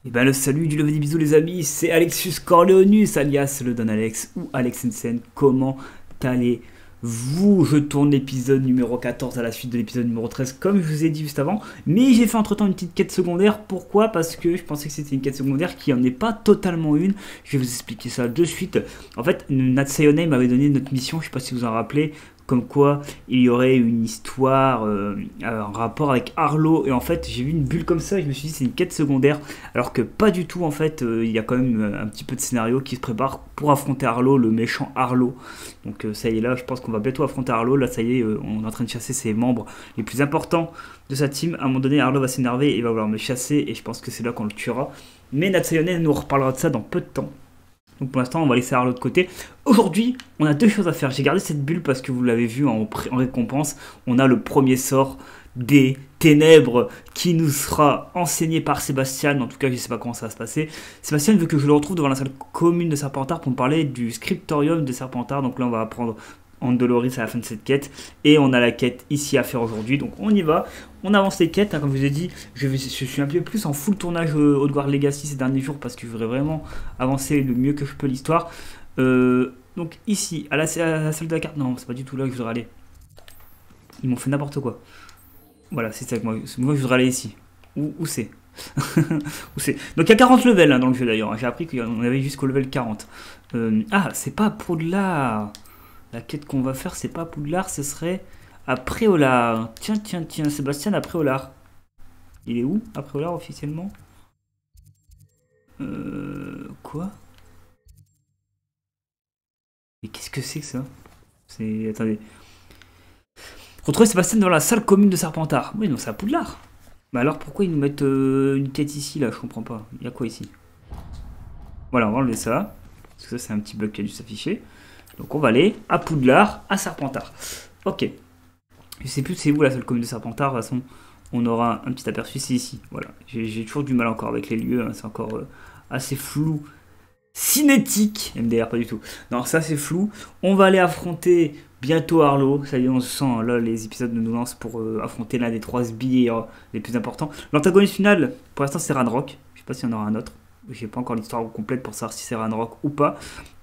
Et ben le salut du lever des bisous les amis, c'est Alexius Corleonus alias le Don Alex ou Alex Ensen. Comment allez-vous? Je tourne l'épisode numéro 14 à la suite de l'épisode numéro 13 comme je vous ai dit juste avant. Mais j'ai fait entre temps une petite quête secondaire. Pourquoi? Parce que je pensais que c'était une quête secondaire qui en est pas totalement une. Je vais vous expliquer ça de suite. En fait, Natsayone m'avait donné notre mission, je sais pas si vous en rappelez. Comme quoi il y aurait une histoire en rapport avec Arlo, et en fait j'ai vu une bulle comme ça et je me suis dit c'est une quête secondaire, alors que pas du tout. En fait il y a quand même un petit peu de scénario qui se prépare pour affronter Arlo, le méchant Arlo. Donc ça y est, là je pense qu'on va bientôt affronter Arlo. Là ça y est, on est en train de chasser ses membres les plus importants de sa team. À un moment donné Arlo va s'énerver et va vouloir me chasser, et je pense que c'est là qu'on le tuera. Mais Natsayone nous reparlera de ça dans peu de temps. Donc pour l'instant on va laisser Arlo de côté. Aujourd'hui on a deux choses à faire. J'ai gardé cette bulle parce que vous l'avez vu en récompense. On a le premier sort des ténèbres qui nous sera enseigné par Sébastien. En tout cas je ne sais pas comment ça va se passer. Sébastien veut que je le retrouve devant la salle commune de Serpentard pour me parler du scriptorium de Serpentard. Donc là on va apprendre Andoloris à la fin de cette quête, et on a la quête ici à faire aujourd'hui, donc on y va, on avance les quêtes, hein, comme je vous ai dit, je suis un peu plus en full tournage Oathguard Legacy ces derniers jours parce que je voudrais vraiment avancer le mieux que je peux l'histoire. Donc ici, à la salle de la carte, non, c'est pas du tout là que je voudrais aller. Ils m'ont fait n'importe quoi. Voilà, c'est ça que moi je voudrais aller ici. Où c'est? Où c'est? Donc il y a 40 levels hein, dans le jeu d'ailleurs, hein. J'ai appris qu'on avait jusqu'au level 40. Ah, c'est pas Poudlard. La quête qu'on va faire, c'est pas Poudlard, ce serait à Préolard. Tiens, Sébastien à Préolard. Il est où à Préolard officiellement? Quoi? Mais qu'est-ce que c'est que ça? C'est... Attendez. Retrouver Sébastien dans la salle commune de Serpentard. Oui, non, c'est à Poudlard. Mais alors pourquoi ils nous mettent une quête ici, là? Je comprends pas. Il y a quoi ici? Voilà, on va enlever ça. Parce que ça, c'est un petit bug qui a dû s'afficher. Donc on va aller à Poudlard, à Serpentard. Ok. Je sais plus c'est où la salle commune de Serpentard. De toute façon, on aura un petit aperçu. C'est ici. Voilà. J'ai toujours du mal encore avec les lieux. Hein. C'est encore assez flou. Cinétique. MDR, pas du tout. Non, ça c'est flou. On va aller affronter bientôt Arlo. Ça y est, on se sent. Hein, là, les épisodes nous lancent pour affronter l'un des trois sbires les plus importants. L'antagoniste final, pour l'instant, c'est Ranrock. Je sais pas s'il y en aura un autre. J'ai pas encore l'histoire complète pour savoir si c'est Ranrock ou pas.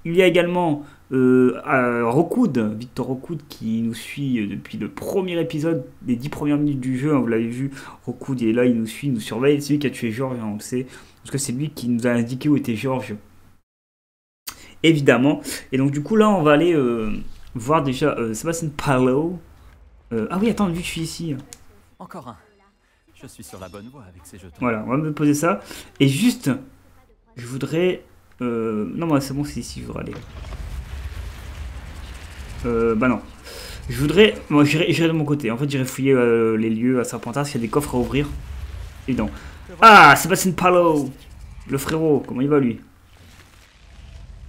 Il y a également Rockwood, Victor Rockwood, qui nous suit depuis le premier épisode, les 10 premières minutes du jeu, hein, vous l'avez vu. Rockwood est là, il nous suit, il nous surveille. C'est lui qui a tué George, hein, on le sait, parce que c'est lui qui nous a indiqué où était George, évidemment. Et donc du coup là on va aller voir déjà Sébastien Palo. Ah oui, attends, vu que je suis ici. Encore un. Je suis sur la bonne voie avec ces jetons. Voilà, on va me poser ça. Et juste, je voudrais... non, moi c'est bon, c'est ici, je voudrais aller. Bah non. Je voudrais... Moi j'irai de mon côté. En fait j'irai fouiller les lieux à Serpentard, s'il y a des coffres à ouvrir. Évidemment. Ah, Sébastien Palo, le frérot, comment il va lui?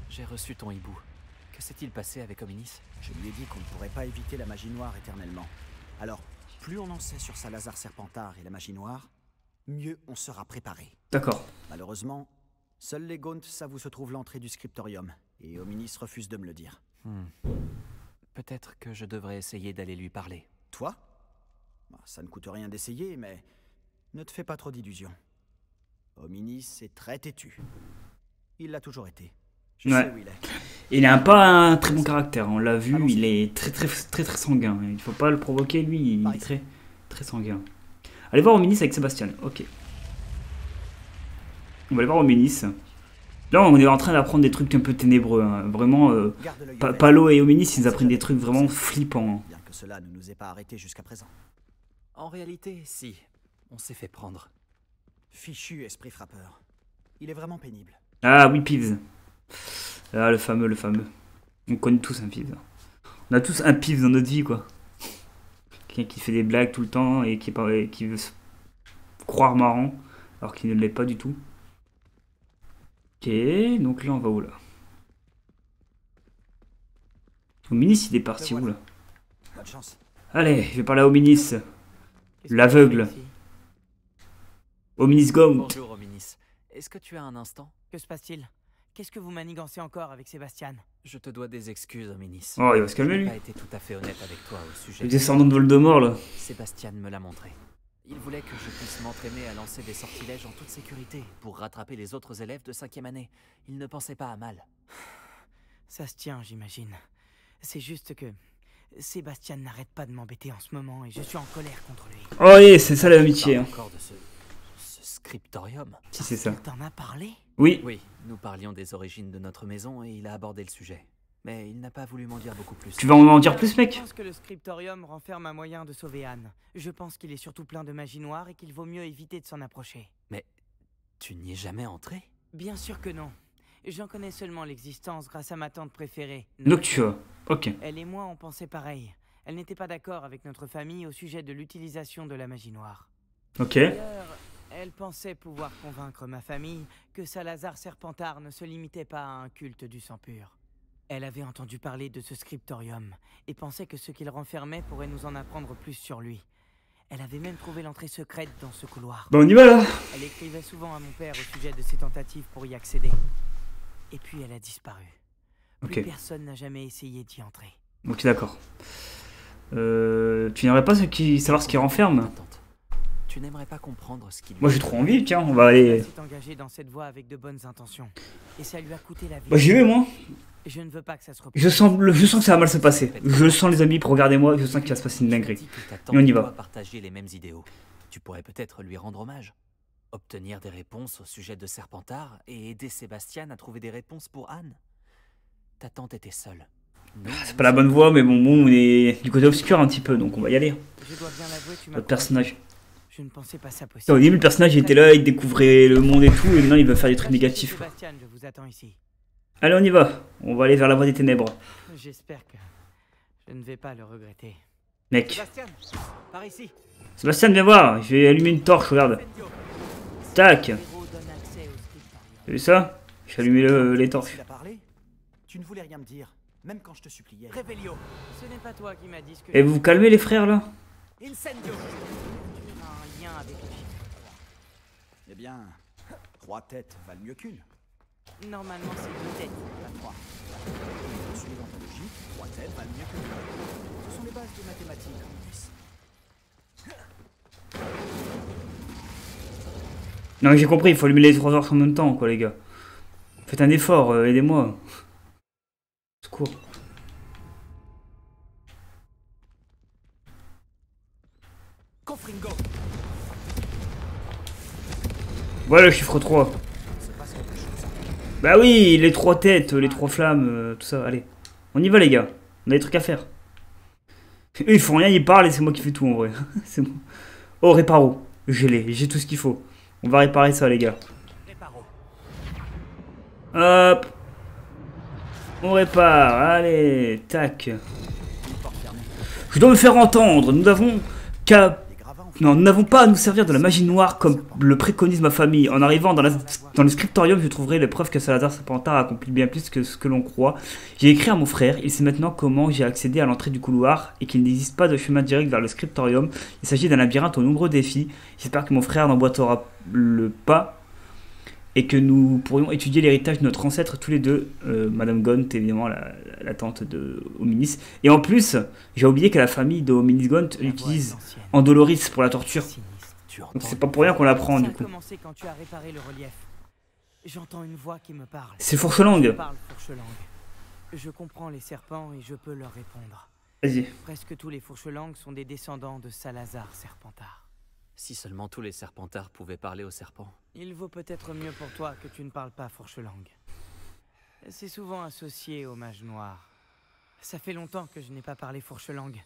J'ai reçu ton hibou. Que s'est-il passé avec Hominis? Je lui ai dit qu'on ne pourrait pas éviter la magie noire éternellement. Alors, plus on en sait sur Salazar Serpentard et la magie noire, mieux on sera préparé. D'accord. Malheureusement, seuls les Gaunt savent où se trouve l'entrée du scriptorium, et Hominis refuse de me le dire. Peut-être que je devrais essayer d'aller lui parler. Toi? Bah, ça ne coûte rien d'essayer, mais ne te fais pas trop d'illusions. Hominis est très têtu. Il l'a toujours été. Je sais où il est. Il n'a pas un très bon caractère, on l'a vu, il est très sanguin. Il faut pas le provoquer, lui, il est très sanguin. Allez voir Hominis avec Sébastien, ok. On va aller voir Hominis. Là, on est en train d'apprendre des trucs un peu ténébreux. Hein. Vraiment, Palo et Hominis, ils apprennent des trucs vraiment flippants. Hein. Bien que cela ne nous ait pas arrêtés jusqu'à présent. En réalité, si. On s'est fait prendre. Fichu esprit frappeur. Il est vraiment pénible. Ah oui, Peeves. Ah, le fameux. On connaît tous un Peeves. On a tous un Peeves dans notre vie, quoi. Quelqu'un qui fait des blagues tout le temps et qui veut se croire marrant, alors qu'il ne l'est pas du tout. Ok, donc là on va où là? Hominis il est parti où là? Bonne chance. Allez, je vais parler à Hominis, l'aveugle. Hominis Gaunt. Bonjour Hominis. Est-ce que tu as un instant? Que se passe-t-il? Qu'est-ce que vous manigancez encore avec Sébastien? Je te dois des excuses, Hominis. Oh, il va se calmer Je lui. n'ai pas été tout à fait honnête avec toi au sujet. Le descendant de Voldemort là. Sébastien me l'a montré. Il voulait que je puisse m'entraîner à lancer des sortilèges en toute sécurité pour rattraper les autres élèves de 5e année. Il ne pensait pas à mal. Ça se tient, j'imagine. C'est juste que Sébastien n'arrête pas de m'embêter en ce moment et je suis en colère contre lui. Oh oui, c'est ça l'amitié. Hein. Encore de ce scriptorium. Si c'est ça. Il t'en a parlé? Oui. Oui, nous parlions des origines de notre maison et il a abordé le sujet. Mais il n'a pas voulu m'en dire beaucoup plus. Tu vas en dire plus, Je mec? pense que le scriptorium renferme un moyen de sauver Anne. Je pense qu'il est surtout plein de magie noire et qu'il vaut mieux éviter de s'en approcher. Mais tu n'y es jamais entré? Bien sûr que non. J'en connais seulement l'existence grâce à ma tante préférée. Noctua. Ok. Elle et moi on pensait pareil. Elle n'était pas d'accord avec notre famille au sujet de l'utilisation de la magie noire. Ok. D'ailleurs, elle pensait pouvoir convaincre ma famille que Salazar Serpentard ne se limitait pas à un culte du sang pur. Elle avait entendu parler de ce scriptorium et pensait que ce qu'il renfermait pourrait nous en apprendre plus sur lui. Elle avait même trouvé l'entrée secrète dans ce couloir. Bon, on y va là. Elle écrivait souvent à mon père au sujet de ses tentatives pour y accéder. Et puis elle a disparu. Plus Ok. personne n'a jamais essayé d'y entrer. Ok, d'accord. Tu n'aimerais pas savoir ce qu'il renferme? Tante, tu n'aimerais pas comprendre ce qu'il lui Moi j'ai trop envie, tiens, on va aller. Elle s'est engagée dans cette voie avec de bonnes intentions. Et ça lui a coûté la vie. Bah j'y vais moi. Je ne veux pas que ça se reproduise. Je sens que ça va mal se passer. Je sens les amis, regardez-moi, je sens qu'il va se passer une dinguerie. Dis que ta Et tante on y et va. toi partagez les mêmes idéaux. Tu pourrais peut-être lui rendre hommage. Obtenir des réponses au sujet de Serpentard et aider Sébastien à trouver des réponses pour Anne. Ta tante était seule. Nous, C'est pas la bonne voie, mais bon, on est du côté obscur un petit peu, donc on va y aller. Je dois bien l'avouer, tu m'as Notre personnage. Je ne pensais pas ça Au possible. début, le personnage il était là, il découvrait le monde et tout, et maintenant il veut faire des trucs négatifs. Quoi. Sébastien, je vous attends ici. Allez, on y va. On va aller vers la voie des ténèbres. J'espère que je ne vais pas le regretter. Mec. Sébastien, par ici. Sébastien, viens voir. Je vais allumer une torche, regarde. Tac. Héros donne accès au scriptorium. T'as vu ça? J'ai allumé les torches. Il a parlé. Tu ne voulais rien me dire, même quand je te suppliais. Revelio, ce n'est pas toi qui m'as dit ce que... Et vous vous calmez les frères là? Incendio. Tu as un lien avec le chiffre 3. Eh bien, 3 têtes valent mieux qu'une. Normalement, c'est 2 têtes, pas 3. Suivant ta logique, 3 têtes valent mieux qu'une. Ce sont les bases des mathématiques, Ulysse. Non mais j'ai compris, il faut allumer les 3 torches en même temps quoi les gars. Faites un effort, aidez-moi. Secours. Confringo. Voilà le chiffre 3. C'est pas ce quelque chose. Bah oui, les 3 têtes, les 3 flammes, tout ça, allez. On y va les gars, on a des trucs à faire. Eux ils font rien, ils parlent et c'est moi qui fais tout en vrai. C'est moi. Oh réparo, j'ai tout ce qu'il faut. On va réparer ça les gars. Réparo. Hop. On répare, allez, tac. Une porte fermée. Je dois me faire entendre, nous n'avons qu'à... Des gravats en Non, nous n'avons pas à nous servir de la magie noire comme le préconise ma famille. En arrivant dans le scriptorium, je trouverai les preuves que Salazar Serpentard a accompli bien plus que ce que l'on croit. J'ai écrit à mon frère, il sait maintenant comment j'ai accédé à l'entrée du couloir et qu'il n'existe pas de chemin direct vers le scriptorium. Il s'agit d'un labyrinthe aux nombreux défis. J'espère que mon frère n'emboîtera le pas et que nous pourrions étudier l'héritage de notre ancêtre tous les deux. Madame Gaunt, évidemment, la tante de Hominis. Et en plus, j'ai oublié que la famille de Hominis Gaunt utilise Andoloris pour la torture. Sinistre. Tu Donc entends c'est pas pour rien qu'on l'apprend Ça du a coup. commencé quand tu as réparé le relief. J'entends une voix qui me parle. C'est Je Fourchelangue. parle Fourchelangue. Je comprends les serpents et je peux leur répondre. Vas-y. Presque tous les Fourchelangues sont des descendants de Salazar Serpentard. Si seulement tous les Serpentards pouvaient parler aux serpents. Il vaut peut-être mieux pour toi que tu ne parles pas Fourchelangue. C'est souvent associé au mage noir. Ça fait longtemps que je n'ai pas parlé Fourchelangue,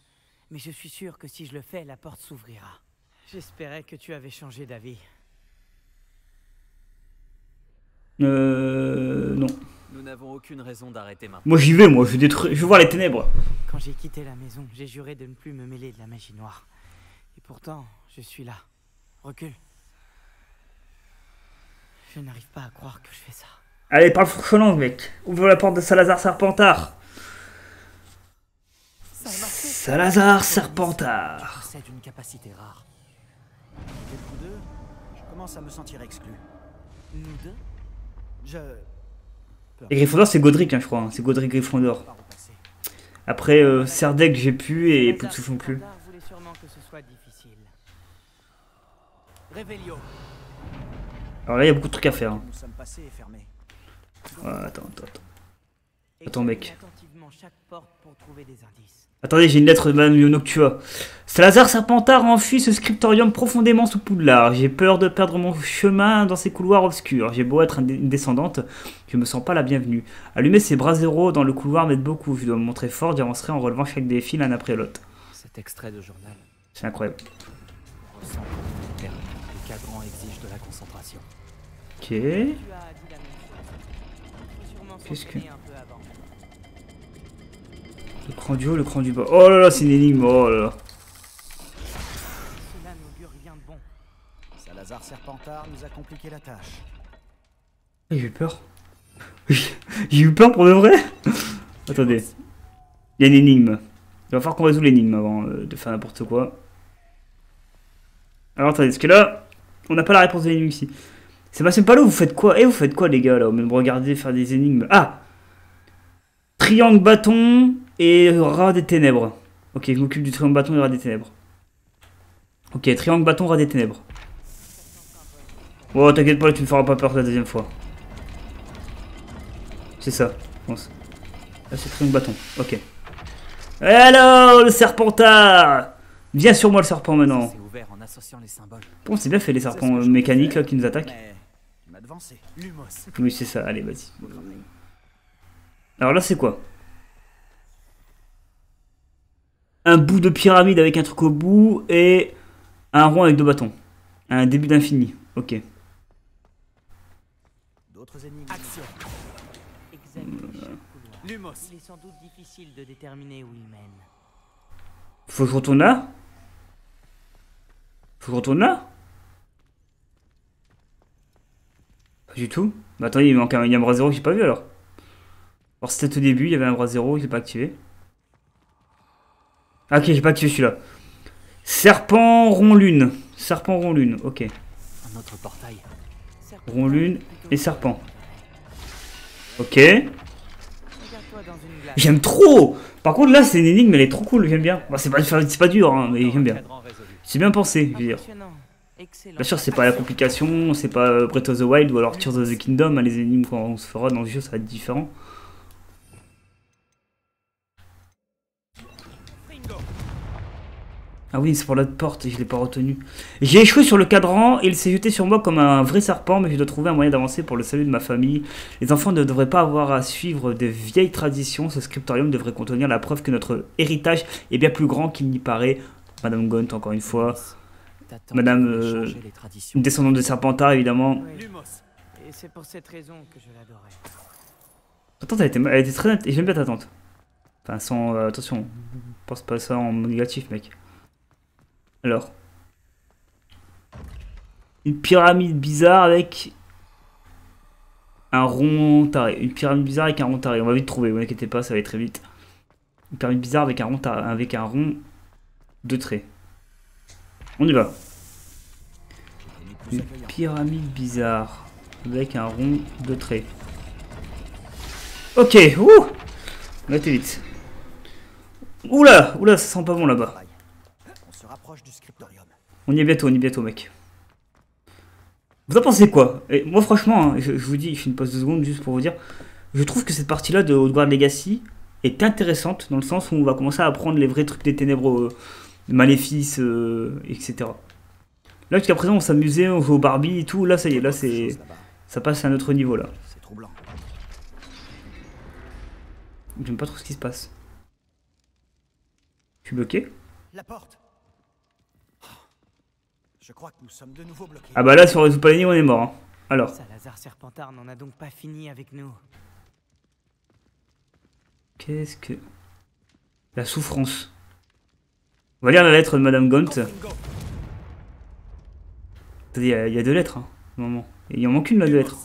mais je suis sûr que si je le fais, la porte s'ouvrira. J'espérais que tu avais changé d'avis. Non. Nous n'avons aucune raison d'arrêter maintenant. Moi j'y vais, moi je veux voir les ténèbres. Quand j'ai quitté la maison, j'ai juré de ne plus me mêler de la magie noire. Et pourtant, je suis là. Recule. Je n'arrive pas à croire que je fais ça. Allez, parle Fourchelangue, mec. Ouvre la porte de Salazar Serpentard. Ça a marché. Salazar Serpentard. C'est une capacité rare. Et vous deux, je commence à me sentir exclu. Nous deux? Je... Et Gryffondor c'est Godric, hein, je crois. Hein. C'est Godric Gryffondor. Pas repasser. Après, Serdaigle j'ai pu et Salazar Poufsouffle non plus. Serpentard voulait sûrement que ce soit difficile. Revelio. Alors là, il y a beaucoup de trucs à faire. Hein. Nous sommes passés et fermés. Attends. Attends, mec. Examine attentivement chaque porte pour trouver des indices. Attendez, j'ai une lettre de Madame Noctua. Salazar Serpentard enfuit ce scriptorium profondément sous Poudlard. J'ai peur de perdre mon chemin dans ces couloirs obscurs. J'ai beau être une descendante, je me sens pas la bienvenue. Allumer ces bras zéro dans le couloir m'aide beaucoup. Je dois me montrer fort, j'avancerai en relevant chaque défi l'un après l'autre. Cet extrait de journal C'est incroyable. ressemble à une Le cadran exige de la concentration. Ok. Tu as dit la même chose. Il faut sûrement Qu'est-ce que- s'entraîner un peu avant. Le cran du haut, le cran du bas. Oh là là, c'est une énigme. Oh là là. Cela n'augure rien de bon. Salazar Serpentard nous a compliqué la tâche. J'ai eu peur. J'ai eu peur pour de vrai. Attendez. Il y a une énigme. Il va falloir qu'on résout l'énigme avant de faire n'importe quoi. Alors attendez, parce que là, on n'a pas la réponse de l'énigme ici. Sébastien Palo, vous faites quoi? Vous faites quoi les gars là? Au même me regarder faire des énigmes. Ah! Triangle bâton et rat des ténèbres. Ok, je m'occupe du triangle bâton et rat des ténèbres. Ok, triangle bâton, rat des ténèbres. Oh, t'inquiète pas, tu ne feras pas peur la deuxième fois. C'est ça, je pense. Là, c'est triangle bâton. Ok. Alors, le serpentard! Viens sur moi le serpent maintenant. C'est ouvert en associant les symboles. Bon, c'est bien fait les C'est ce serpents que je mécaniques faisais, là qui nous attaquent. Mais tu m'as devancé. Lumos. Oui, c'est ça, allez, vas-y. Alors là, c'est quoi? Un bout de pyramide avec un truc au bout et un rond avec deux bâtons. Un début d'infini, ok. D'autres énigmes. Action. Examine chaque couloir. Lumos. Il est sans doute difficile de déterminer où il mène. Faut que je retourne là? Faut que je retourne là? Pas du tout. Bah attendez, il manque il y a un bras zéro que j'ai pas vu alors. Alors c'était au début, il y avait un bras zéro que j'ai pas activé. Ah, ok, j'ai pas activé celui-là. Serpent rond lune. Serpent rond lune, ok. Un autre portail. Rond lune et serpent. Ok. Regarde-toi dans une glace. J'aime trop. Par contre là c'est une énigme, elle est trop cool, j'aime bien. Bah, c'est pas dur, hein, mais j'aime bien. Cadran résolu. C'est bien pensé, je veux dire. Impressionnant. Excellent. Bien sûr, c'est pas la complication, c'est pas Breath of the Wild ou alors Tears of the Kingdom, hein, les énigmes qu'on se fera dans le jeu, ça va être différent. Ah oui, c'est pour l'autre porte, je l'ai pas retenu. J'ai échoué sur le cadran et il s'est jeté sur moi comme un vrai serpent, mais je dois trouver un moyen d'avancer pour le salut de ma famille. Les enfants ne devraient pas avoir à suivre de vieilles traditions, ce scriptorium devrait contenir la preuve que notre héritage est bien plus grand qu'il n'y paraît. Madame Gaunt, encore une fois. T'attends Madame, qu'il faut changer les traditions. Une descendante de Serpentard, évidemment. Oui. Lumos. Et c'est pour cette raison que je l'adorais. Ta tante, elle était très nette, et j'aime bien ta tante. Enfin, sans... attention, pense pas ça en négatif, mec. Alors. Une pyramide bizarre avec... un rond taré. Une pyramide bizarre avec un rond taré. On va vite trouver, vous inquiétez pas, ça va aller très vite. Une pyramide bizarre avec un rond taré, avec un rond de traits. On y va. Une pyramide bizarre avec un rond de traits. Ok, ouh, on a été vite. Oula, oula, ça sent pas bon là-bas. On se rapproche du scriptorium. On y est bientôt, mec. Vous en pensez quoi? Et moi, franchement, hein, je vous dis, je fais une pause de secondes juste pour vous dire, je trouve que cette partie-là de Outguard Legacy est intéressante dans le sens où on va commencer à apprendre les vrais trucs des ténèbres, maléfices, etc. Là, jusqu'à présent, on s'amusait, on jouait au Barbie et tout. Là, ça y est, là, c'est, ça passe à un autre niveau là. C'est troublant. J'aime pas trop ce qui se passe. Je suis bloqué? La porte. Je crois que nous sommes de nouveau bloqués. Ah bah là, si on résout pas l'énigme, on est mort. Hein. Alors, Salazar Serpentard n'en a donc pas fini avec nous. qu'est-ce que... La souffrance. On va lire la lettre de Madame Gaunt. Il y a deux lettres, hein, au moment. Et il en manque une, là, deux lettres.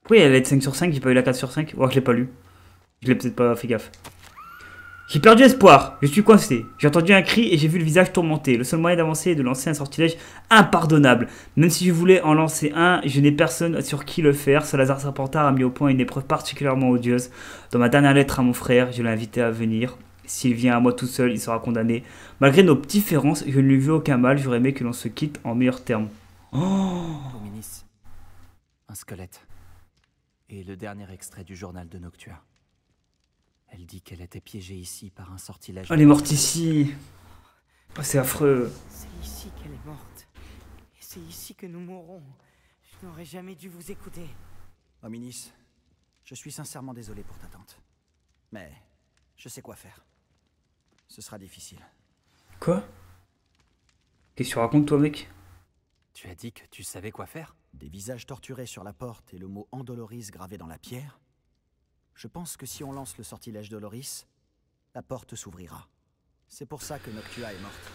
Pourquoi il y a la lettre 5 sur 5, j'ai pas eu la 4 sur 5? Oh, je l'ai pas lu. Je l'ai peut-être pas fait gaffe. J'ai perdu espoir, je suis coincé. J'ai entendu un cri et j'ai vu le visage tourmenté. Le seul moyen d'avancer est de lancer un sortilège impardonnable. Même si je voulais en lancer un, je n'ai personne sur qui le faire. Salazar Serpentard a mis au point une épreuve particulièrement odieuse. Dans ma dernière lettre à mon frère, je l'ai invité à venir. S'il vient à moi tout seul, il sera condamné. Malgré nos différences, je ne lui veux aucun mal. J'aurais aimé que l'on se quitte en meilleurs termes. Oh, Hominis, un squelette. Et le dernier extrait du journal de Noctua. Elle dit qu'elle était piégée ici par un sortilège. elle est morte ici. Oh, c'est affreux. C'est ici qu'elle est morte. Et c'est ici que nous mourrons. Je n'aurais jamais dû vous écouter. Hominis, je suis sincèrement désolé pour ta tante. Mais je sais quoi faire. Ce sera difficile. Quoi? Qu'est-ce que tu racontes, toi, mec? Tu as dit que tu savais quoi faire? Des visages torturés sur la porte et le mot Andoloris gravé dans la pierre. Je pense que si on lance le sortilège Doloris, la porte s'ouvrira. C'est pour ça que Noctua est morte.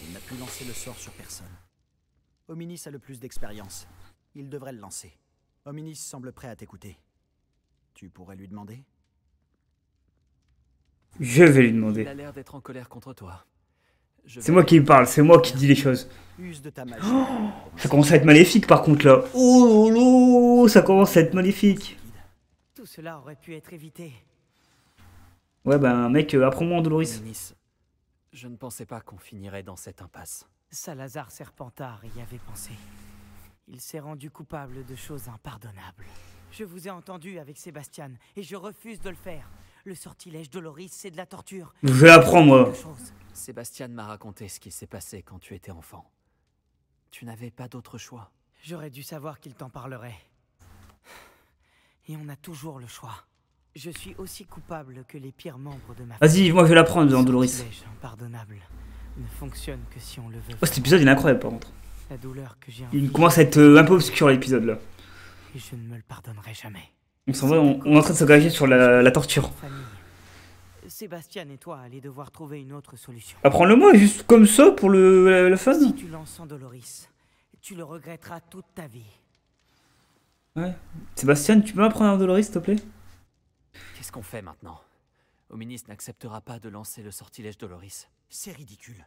Il n'a pu lancer le sort sur personne. Hominis a le plus d'expérience. Il devrait le lancer. Hominis semble prêt à t'écouter. Tu pourrais lui demander? Je vais lui Il demander. a l'air d'être en colère contre toi. C'est moi qui lui parle, c'est moi qui dis les choses. Use de ta magie. Ça commence à être maléfique par contre là. Oh lolo, ça commence à être maléfique. Tout cela aurait pu être évité. Ouais ben mec, apprends-moi Andoloris. Hominis, je ne pensais pas qu'on finirait dans cette impasse. Salazar Serpentard y avait pensé. Il s'est rendu coupable de choses impardonnables. Je vous ai entendu avec Sébastien et je refuse de le faire. Le sortilège Doloris, c'est de la torture. Je vais l'apprendre moi. Quelque chose. Sébastien m'a raconté ce qui s'est passé quand tu étais enfant. Tu n'avais pas d'autre choix. J'aurais dû savoir qu'il t'en parlerait. Et on a toujours le choix. Je suis aussi coupable que les pires membres de ma Vas-y, moi je vais l'apprendre Andoloris. sortilège impardonnable ne fonctionne que si on le veut. Oh, cet épisode il est incroyable par contre. La douleur que j'ai Il infligée, commence à être un peu obscur l'épisode là. et je ne me le pardonnerai jamais. On s'en va, on est en train de s'engager sur la torture. Famille. Sébastien et toi allez devoir trouver une autre solution. Apprends-le moi juste comme ça pour le fun. Si tu lances Andoloris, tu le regretteras toute ta vie. Ouais. Sébastien, tu peux m'apprendre Andoloris s'il te plaît? Qu'est-ce qu'on fait maintenant? Hominis n'acceptera pas de lancer le sortilège Doloris. C'est ridicule.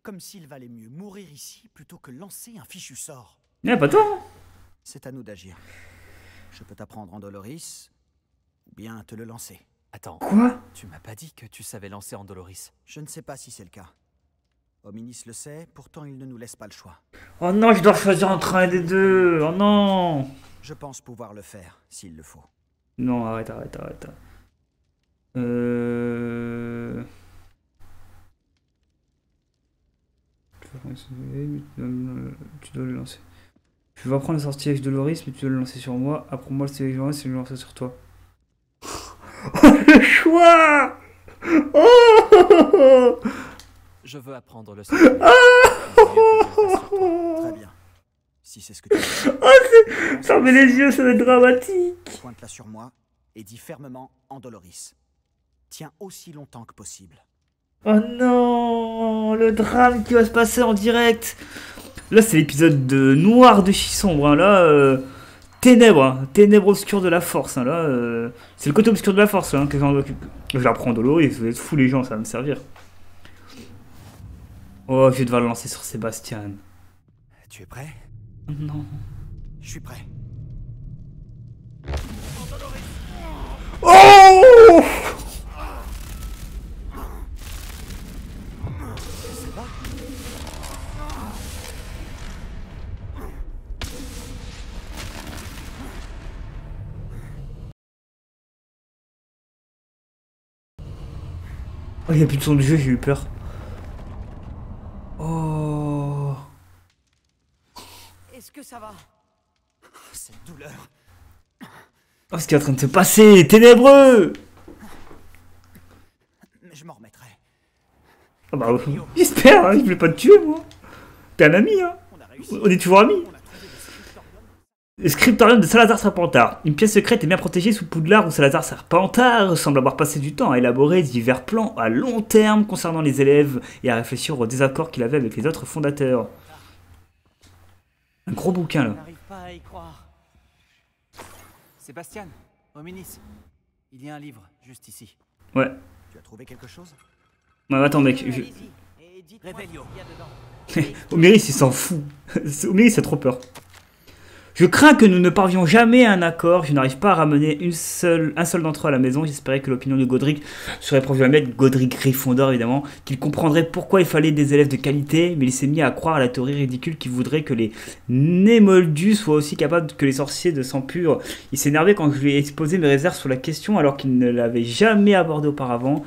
Comme s'il valait mieux mourir ici plutôt que lancer un fichu sort. Ouais, pas toi. Hein. C'est à nous d'agir. Je peux t'apprendre Andoloris, ou bien te le lancer. Attends, Quoi? tu m'as pas dit que tu savais lancer en Doloris. Je ne sais pas si c'est le cas. Hominis le sait, pourtant il ne nous laisse pas le choix. Oh non, je dois choisir entre un des deux. Oh non. Je pense pouvoir le faire, s'il le faut. Non, arrête. Tu dois le lancer. Je vais apprendre le sortilège de Loris, mais tu dois le lancer sur moi. Apprends-moi le sortilège de Loris et je vais le lancer sur toi. Oh, le choix! Oh! Je veux apprendre le sortilège. Très bien. Si c'est ce que tu veux. Fermez les yeux, ça va être dramatique. Pointe-la sur moi et dis fermement Andoloris. Tiens aussi longtemps que possible. Oh non, le drame qui va se passer en direct. Là, c'est l'épisode de noir de Chisombre. Hein. Là, ténèbres, hein. Ténèbres obscures de la force. Hein. Là, c'est le côté obscur de la force. Hein, que je la prends Doloris. Vous êtes fous les gens, ça va me servir. Oh, je vais devoir le lancer sur Sébastien. Tu es prêt? Oh non. Je suis prêt. Oh! Oh, il n'y a plus de son de jeu, j'ai eu peur. Oh. Est-ce que ça va? Cette douleur. Oh, ce qui est en train de se passer, ténébreux! Mais je m'en remettrai. Ah bah, j'espère, hein, je voulais pas te tuer, moi. T'es un ami, hein. On a réussi. On est toujours amis. On a trouvé le scriptorium. Le scriptorium de Salazar Serpentard. Une pièce secrète et bien protégée sous Poudlard où Salazar Serpentard semble avoir passé du temps à élaborer divers plans à long terme concernant les élèves et à réfléchir aux désaccords qu'il avait avec les autres fondateurs. Un gros bouquin, Je là. n'arrive pas à y croire. Sébastien, Hominis, il y a un livre juste ici. Ouais. Tu as trouvé quelque chose? Ouais, attends, mec. Allez-y, et dites-moi Réveillon. ce qu'il y a dedans. Oméris, il s'en fout. Oméris, il a trop peur. Je crains que nous ne parvions jamais à un accord. Je n'arrive pas à ramener un seul d'entre eux à la maison. J'espérais que l'opinion de Godric serait proche de la mienne. Godric Gryffondor, évidemment. Qu'il comprendrait pourquoi il fallait des élèves de qualité. Mais il s'est mis à croire à la théorie ridicule qui voudrait que les Némoldus soient aussi capables que les sorciers de sang pur. Il s'est énervé quand je lui ai exposé mes réserves sur la question alors qu'il ne l'avait jamais abordée auparavant.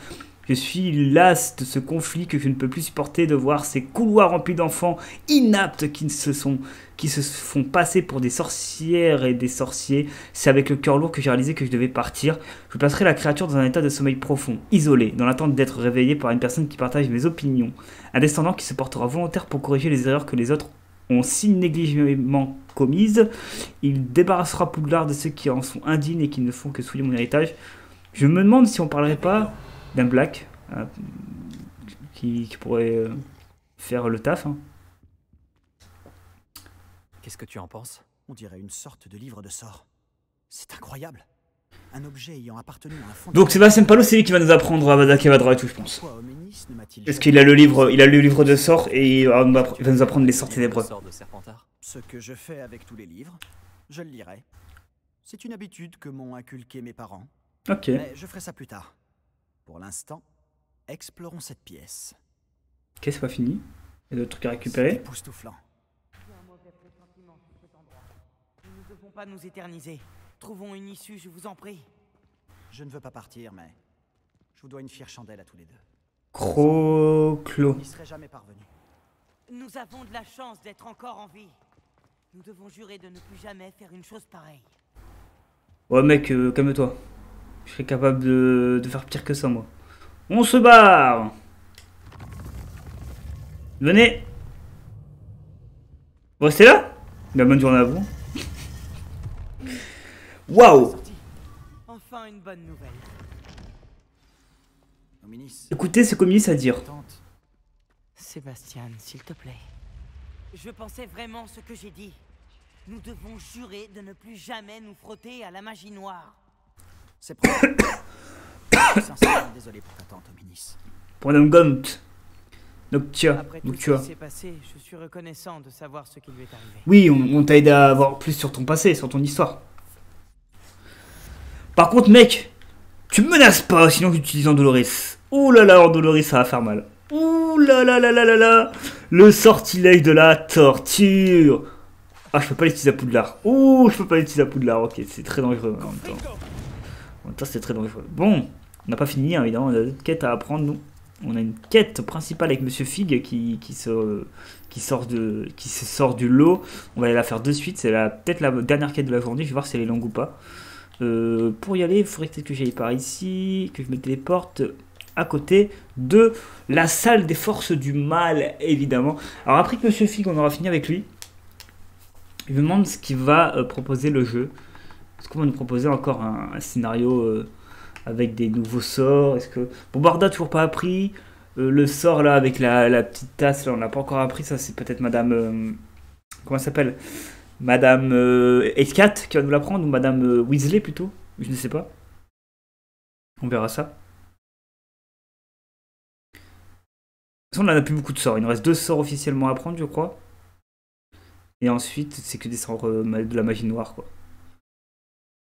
Je suis las de ce conflit que je ne peux plus supporter de voir ces couloirs remplis d'enfants inaptes qui se font passer pour des sorcières et des sorciers. C'est avec le cœur lourd que j'ai réalisé que je devais partir. Je placerai la créature dans un état de sommeil profond, isolé, dans l'attente d'être réveillé par une personne qui partage mes opinions. Un descendant qui se portera volontaire pour corriger les erreurs que les autres ont si négligemment commises. Il débarrassera Poudlard de ceux qui en sont indignes et qui ne font que souiller mon héritage. Je me demande si on parlerait pas d'un Black qui pourrait faire le taf. Hein. Qu'est-ce que tu en penses? On dirait une sorte de livre de sorts. C'est incroyable. Un objet ayant appartenu à un fond. Donc Sébastien Palo, c'est lui qui va nous apprendre Avada Kedavra et tout, je pense. Parce qu'il a le livre de sorts et il va nous apprendre les sorts ténébreux. Ce que je fais avec tous les livres, je le lirai. C'est une habitude que m'ont inculqué mes parents. Ok. Mais je ferai ça plus tard. Pour l'instant, explorons cette pièce. Ok, c'est pas fini. Il y a d'autres trucs à récupérer. C'est époustouflant. Nous ne devons pas nous éterniser. Trouvons une issue, je vous en prie. Je ne veux pas partir, mais je vous dois une fière chandelle à tous les deux. Croclo. Vous n'y serez jamais parvenu. Nous avons de la chance d'être encore en vie. Nous devons jurer de ne plus jamais faire une chose pareille. Ouais mec, calme-toi. Je serais capable de faire pire que ça, moi. On se barre. Venez. Vous restez là? Bien, bonne journée à vous. Waouh. Enfin une bonne nouvelle. Dominis. Écoutez ce qu'on ministre à dire. Sébastien, s'il te plaît. Je pensais vraiment ce que j'ai dit. Nous devons jurer de ne plus jamais nous frotter à la magie noire. C'est propre. Sincèrement désolé pour ta tante, Dominis. Pour Madame Gaunt. Noctua. Après tout ce Noctua. qui s'est passé, je suis reconnaissant de savoir ce qui lui est arrivé. Oui, on t'a aidé à avoir plus sur ton passé, sur ton histoire. Par contre, mec, tu me menaces pas, sinon j'utilise Andoloris. Ouh là là, Andoloris, ça va faire mal. Ouh là là là là là là. Le sortilège de la torture. Ah, je peux pas l'utiliser à Poudlard. Ouh, je peux pas l'utiliser à Poudlard. Ok, c'est très dangereux en même temps. En même temps, c'est très dangereux. Bon, on n'a pas fini, hein, évidemment. On a d'autres quêtes à apprendre, nous. On a une quête principale avec Monsieur Fig qui se sort du lot. On va aller la faire de suite. C'est peut-être la dernière quête de la journée. Je vais voir si elle est longue ou pas. Pour y aller, il faudrait peut-être que j'aille par ici, que je me téléporte à côté de la salle des forces du mal, évidemment. Alors après que Monsieur Fig, on aura fini avec lui, je me demande ce qu'il va proposer le jeu. Est-ce qu'on va nous proposer encore un scénario avec des nouveaux sorts? Est-ce que Bombarda toujours pas appris? Le sort là avec la petite tasse, là, on l'a pas encore appris. Ça, c'est peut-être Madame comment elle s'appelle? Madame Escat qui va nous l'apprendre, ou Madame Weasley plutôt, je ne sais pas. On verra ça. De toute façon, on n'a plus beaucoup de sorts. Il nous reste 2 sorts officiellement à apprendre, je crois. Et ensuite, c'est que des sorts de la magie noire, quoi.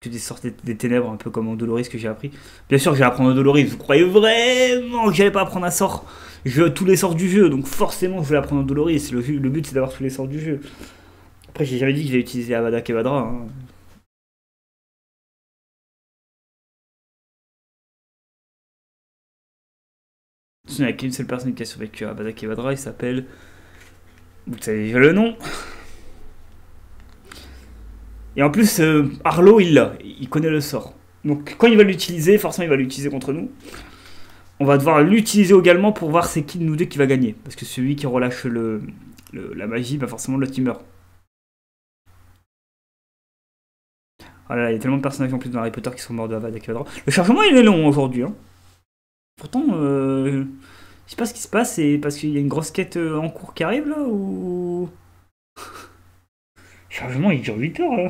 Que des sorts des ténèbres, un peu comme en Doloris que j'ai appris. Bien sûr que j'ai appris en Doloris. Vous croyez vraiment que j'allais pas apprendre un sort? Je veux tous les sorts du jeu, donc forcément je vais apprendre en Doloris. Le but, c'est d'avoir tous les sorts du jeu. Après, j'ai jamais dit que j'allais utiliser Avada Kedavra. Hein. Il n'y a qu'une seule personne qui a survécu à Avada Kedavra, il s'appelle... Vous savez déjà le nom. Et en plus, Arlo, il l'a. Il connaît le sort. Donc quand il va l'utiliser, forcément il va l'utiliser contre nous. On va devoir l'utiliser également pour voir c'est qui de nous deux qui va gagner. Parce que celui qui relâche la magie, bah forcément l'autre il meurt. Oh là là, il y a tellement de personnages en plus dans Harry Potter qui sont morts de Avada Kedavra. Le chargement il est long aujourd'hui. Hein. Pourtant, je sais pas ce qui se passe, c'est parce qu'il y a une grosse quête en cours qui arrive là ou... Le chargement il dure 8 heures là.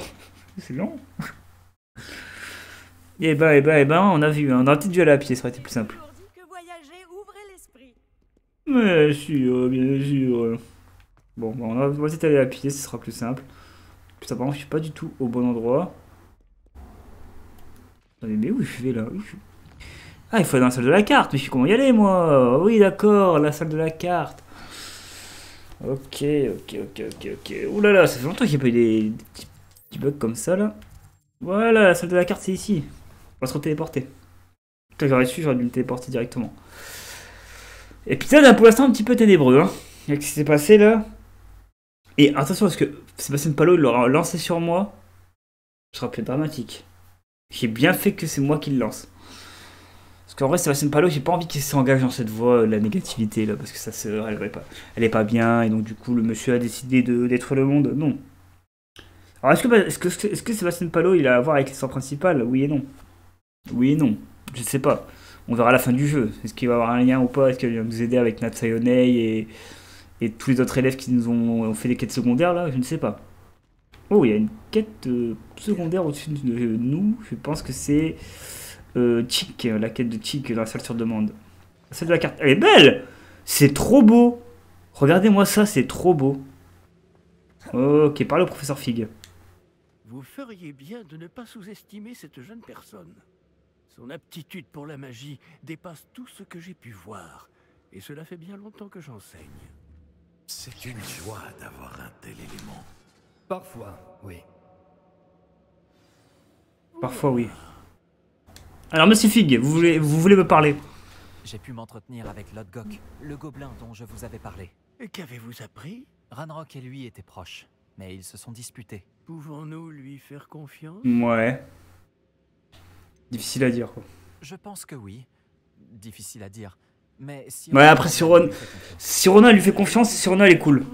C'est long. Eh ben, on a vu, on aurait peut-être dû aller à pied, ça aurait été plus simple. Bien sûr, bien sûr. Bon, on va peut-être aller à pied, ce sera plus simple. Putain, par contre, je suis pas du tout au bon endroit. Attendez, mais où je vais là? Ah, il faut aller dans la salle de la carte. Mais je sais comment y aller, moi. Oui, d'accord, la salle de la carte. Ok. Ouh là là, ça fait longtemps qu'il n'y a pas eu des petits bugs comme ça, là. Voilà, la salle de la carte, c'est ici. On va se retéléporter. Putain, j'aurais su, j'aurais dû me téléporter directement. Épisode pour l'instant un petit peu ténébreux, hein. Avec ce qui s'est passé, là. Et attention, parce que Sébastien Palo, il l'aura lancé sur moi. Ce sera plus dramatique. J'ai bien fait que c'est moi qui le lance. Parce qu'en vrai, Sébastien Palo, j'ai pas envie qu'il s'engage dans cette voie, la négativité, là, parce que ça se, elle est pas bien, et donc du coup, le monsieur a décidé de détruire le monde. Non. Alors, est-ce que Sébastien Palo, il a à voir avec l'histoire principale? Oui et non. Oui et non. Je sais pas. On verra à la fin du jeu. Est-ce qu'il va y avoir un lien ou pas? Est-ce qu'il va nous aider avec Nat Sayonei et tous les autres élèves qui nous ont fait des quêtes secondaires, là? Je ne sais pas. Oh, il y a une quête secondaire au-dessus de nous. Je pense que c'est Chick, la quête de Chick dans la salle sur demande. La salle de la carte. Elle est belle! C'est trop beau! Regardez-moi ça, c'est trop beau. Ok, parle au professeur Fig. Vous feriez bien de ne pas sous-estimer cette jeune personne. Son aptitude pour la magie dépasse tout ce que j'ai pu voir. Et cela fait bien longtemps que j'enseigne. C'est une joie d'avoir un tel élément. Parfois, oui. Parfois, oui. Alors, monsieur Fig, vous voulez me parler? J'ai pu m'entretenir avec Lodgok, le gobelin dont je vous avais parlé. Et qu'avez-vous appris? Ranrock et lui étaient proches, mais ils se sont disputés. Pouvons-nous lui faire confiance? Ouais. Difficile à dire, quoi. Je pense que oui. Difficile à dire. Mais si Ouais, après, si Rona lui fait confiance, si Rona elle est cool.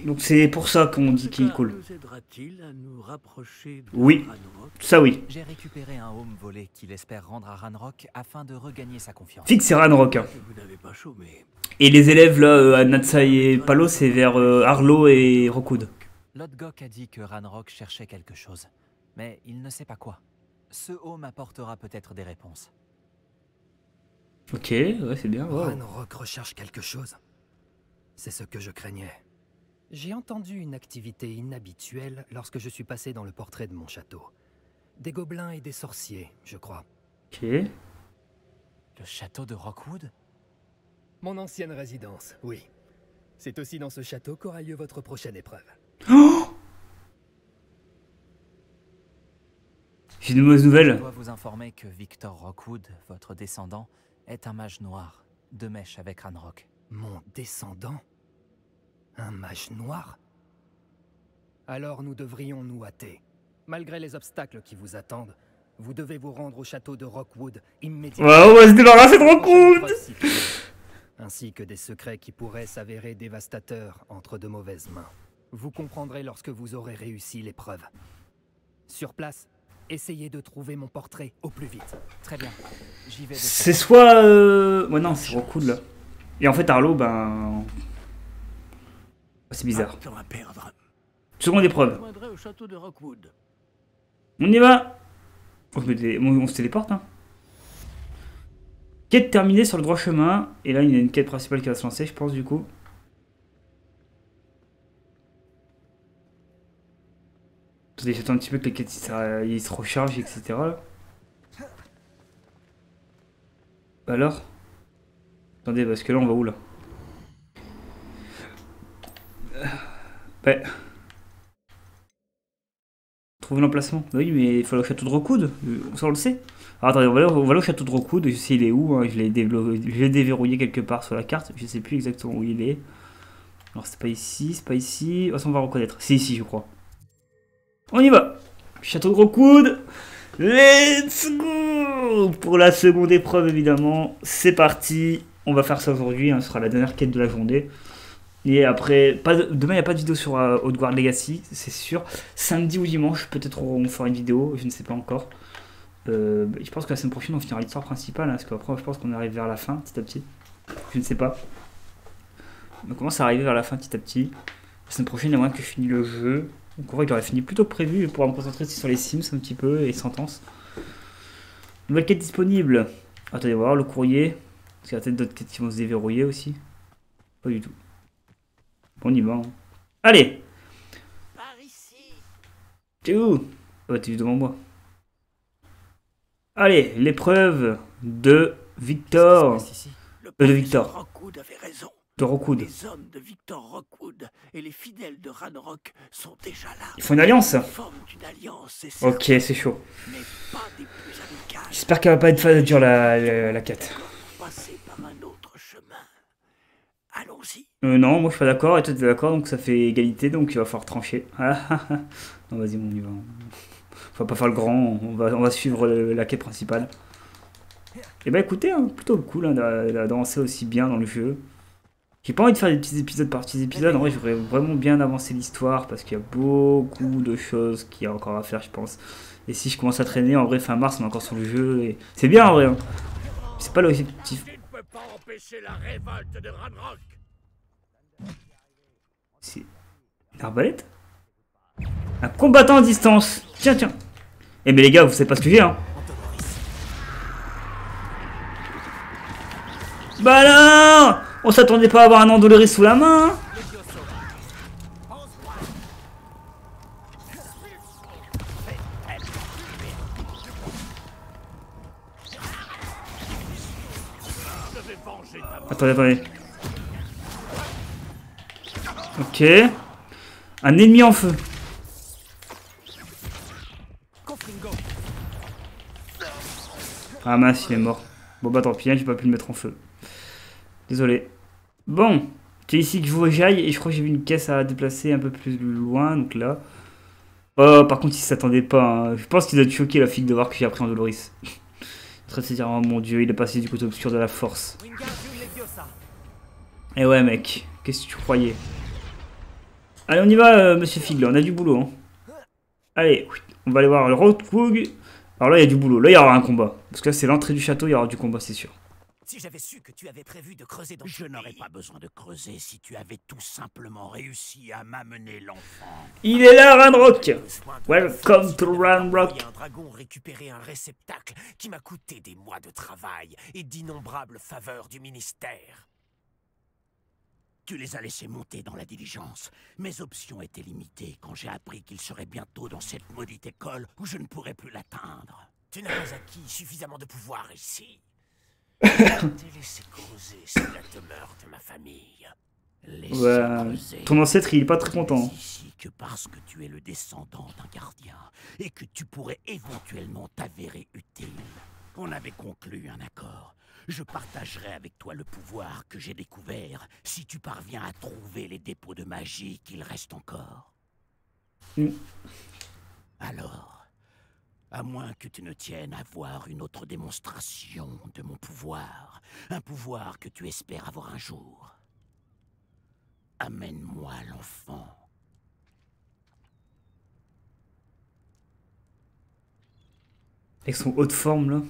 Donc c'est pour ça qu'on dit qu'il est cool. Nous aidera-t-il à nous rapprocher de Oui. Ranrock? Ça, oui. J'ai récupéré un home volé qu'il espère rendre à Ranrock afin de regagner sa confiance. Fig, c'est Ranrock. Hein. Vous n'avez pas chaud, mais... Et les élèves, là, à Natsai et Palo, c'est vers Arlo et Rockwood. Lodgok a dit que Ranrock cherchait quelque chose, mais il ne sait pas quoi. Ce home apportera peut-être des réponses. Ok, ouais, c'est bien. Wow. Ranrock recherche quelque chose. C'est ce que je craignais. J'ai entendu une activité inhabituelle lorsque je suis passé dans le portrait de mon château. Des gobelins et des sorciers, je crois. Ok. Le château de Rockwood? Mon ancienne résidence, oui. C'est aussi dans ce château qu'aura lieu votre prochaine épreuve. Oh, j'ai une mauvaise Je nouvelle. dois vous informer que Victor Rockwood, votre descendant, est un mage noir, de mèche avec Ranrock. Mon descendant? Un mage noir? Alors nous devrions nous hâter. Malgré les obstacles qui vous attendent, vous devez vous rendre au château de Rockwood immédiatement. Ouais, on va se débarrasser de Rockwood. Ainsi que des secrets qui pourraient s'avérer dévastateurs entre de mauvaises mains. Vous comprendrez lorsque vous aurez réussi l'épreuve. Sur place, essayez de trouver mon portrait au plus vite. Très bien, j'y vais. C'est soit... Ouais, non, c'est Rockwood, là. Et en fait, Arlo, ben... C'est bizarre. Pas de temps à perdre. Seconde Je épreuve. reviendrai au château de Rockwood. On y va. On se téléporte, hein. Quête terminée sur le droit chemin. Et là, il y a une quête principale qui va se lancer, je pense, du coup. Attendez, j'attends un petit peu que les quêtes ils se rechargent, etc. là. Alors? Attendez, parce que là, on va où, là? Ouais. Trouver l'emplacement. Oui, mais il faut aller au château de Rockwood. Ça, on le sait. Alors, attendez, on va aller au château de Rockwood. Je sais il est où. Hein. Je l'ai déverrouillé quelque part sur la carte. Je sais plus exactement où il est. Alors, c'est pas ici, c'est pas ici. De toute façon, on va reconnaître. C'est ici, je crois. On y va. Château de Rockwood. Let's go. Pour la seconde épreuve, évidemment. C'est parti. On va faire ça aujourd'hui. Hein. Ce sera la dernière quête de la journée. Et après, demain il n'y a pas de vidéo sur Hogwarts Legacy, c'est sûr. Samedi ou dimanche, peut-être on fera une vidéo, je ne sais pas encore. Je pense que la semaine prochaine on finira l'histoire principale, hein, parce qu'après je pense qu'on arrive vers la fin petit à petit. Je ne sais pas. On commence à arriver vers la fin petit à petit. La semaine prochaine, il y a moyen que je finisse le jeu. Donc en vrai, j'aurais fini plus tôt que prévu pour me concentrer sur les Sims un petit peu et Sentence. Nouvelle quête disponible. Attendez, on va voir le courrier. Parce qu'il y a peut-être d'autres quêtes qui vont se déverrouiller aussi. Pas du tout. On y va. Hein. Allez. Par ici. T'es où? Oh, t'es devant moi. Allez, l'épreuve de Victor. Le De professeur Victor. Rockwood avait raison. De Rockwood. Les hommes de Victor Rockwood et les fidèles de Ranrock sont déjà là. Ils font une alliance? Ils forment une alliance, c'est Ok, certain, c'est chaud. mais pas des plus amicales. J'espère qu'elle va pas être dure la quête. Passer par un autre chemin. Allons-y. Non, moi je suis pas d'accord et toi t'es d'accord, donc ça fait égalité, donc il va falloir trancher. Non, vas-y, on y va. Faut pas faire le grand, on va suivre la quête principale. Et bah écoutez, hein, plutôt cool hein, d'avancer aussi bien dans le jeu. J'ai pas envie de faire des petits épisodes par petits épisodes, en vrai j'aurais vraiment bien avancer l'histoire parce qu'il y a beaucoup de choses qu'il y a encore à faire je pense. Et si je commence à traîner, en vrai fin mars on est encore sur le jeu et c'est bien en vrai. Hein. C'est pas l'objectif. Tu ne peux pas empêcher la révolte de Ranrock. C'est une arbalète? Un combattant à distance. Tiens, tiens. Eh mais les gars, vous savez pas ce que j'ai hein. Bah non! On s'attendait pas à avoir un Andoloris sous la main hein. Attendez, attendez. Ok. Un ennemi en feu. Ah mince, il est mort. Bon bah tant pis, hein, j'ai pas pu le mettre en feu. Désolé. Bon, c'est ici que je veux que j'aille et je crois que j'ai vu une caisse à déplacer un peu plus loin, donc là. Oh, par contre, il s'attendait pas. Hein. Je pense qu'il doit être choqué la fille de voir que j'ai appris Andoloris. Il est en train de se dire, oh mon dieu, il est passé du côté obscur de la force. Et ouais, mec, qu'est-ce que tu croyais? Allez, on y va, monsieur Figle, on a du boulot. Hein. Allez, on va aller voir le Rockwood. Alors là, il y a du boulot. Là, il y aura un combat. Parce que là, c'est l'entrée du château, il y aura du combat, c'est sûr. Si j'avais su que tu avais prévu de creuser dans... Je n'aurais pas besoin de creuser si tu avais tout simplement réussi à m'amener l'enfant. Il est là, Ranrock. Welcome to Ranrock. Un dragon récupérer un réceptacle qui m'a coûté des mois de travail et d'innombrables faveurs du ministère. Tu les as laissés monter dans la diligence. Mes options étaient limitées quand j'ai appris qu'il serait bientôt dans cette maudite école où je ne pourrais plus l'atteindre. Tu n'as pas acquis suffisamment de pouvoir ici. T'ai laissé creuser sous la demeure de ma famille. Ouais. Ton ancêtre, il est pas très content. Ici que parce que tu es le descendant d'un gardien et que tu pourrais éventuellement t'avérer utile. On avait conclu un accord. Je partagerai avec toi le pouvoir que j'ai découvert si tu parviens à trouver les dépôts de magie qu'il reste encore. Alors, à moins que tu ne tiennes à voir une autre démonstration de mon pouvoir, un pouvoir que tu espères avoir un jour, amène-moi l'enfant. Avec son haut de forme, là.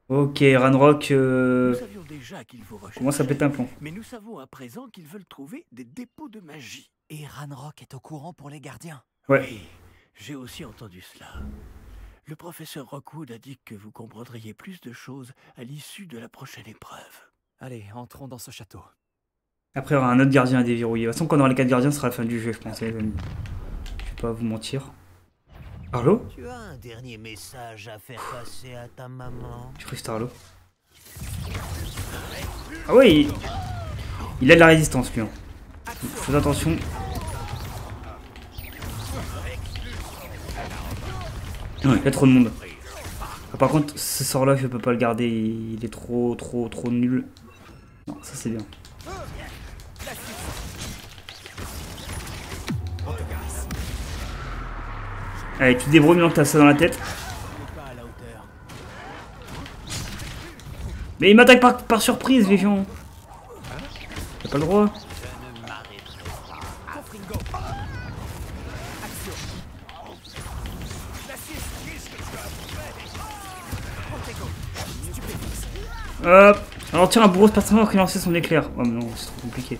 Ok, Ranrock Nous savions déjà qu'il vous recherchait, commence à péter un plomb. mais nous savons à présent qu'ils veulent trouver des dépôts de magie. Et Ranrock est au courant pour les gardiens. Ouais. Oui, j'ai aussi entendu cela. Le professeur Rockwood a dit que vous comprendriez plus de choses à l'issue de la prochaine épreuve. Allez, entrons dans ce château. Après, il y aura un autre gardien à déverrouiller. De toute façon, quand on aura les 4 gardiens, ce sera la fin du jeu, je pense, les amis. Je vais pas vous mentir. Arlo? Tu as un dernier message à faire passer à ta maman. J'ai cru que c'était Arlo. Ah oui, il a de la résistance, lui. Hein. Fais attention. Non, il y a trop de monde. Ah, par contre, ce sort-là, je peux pas le garder. Il est trop nul. Non, ça c'est bien. Allez, tu te débrouilles maintenant que t'as ça dans la tête. Mais il m'attaque par surprise, les gens. T'as pas le droit. Hop. Alors tiens, un bourreau de personnage qui a lancé son éclair. Oh mais non, c'est trop compliqué.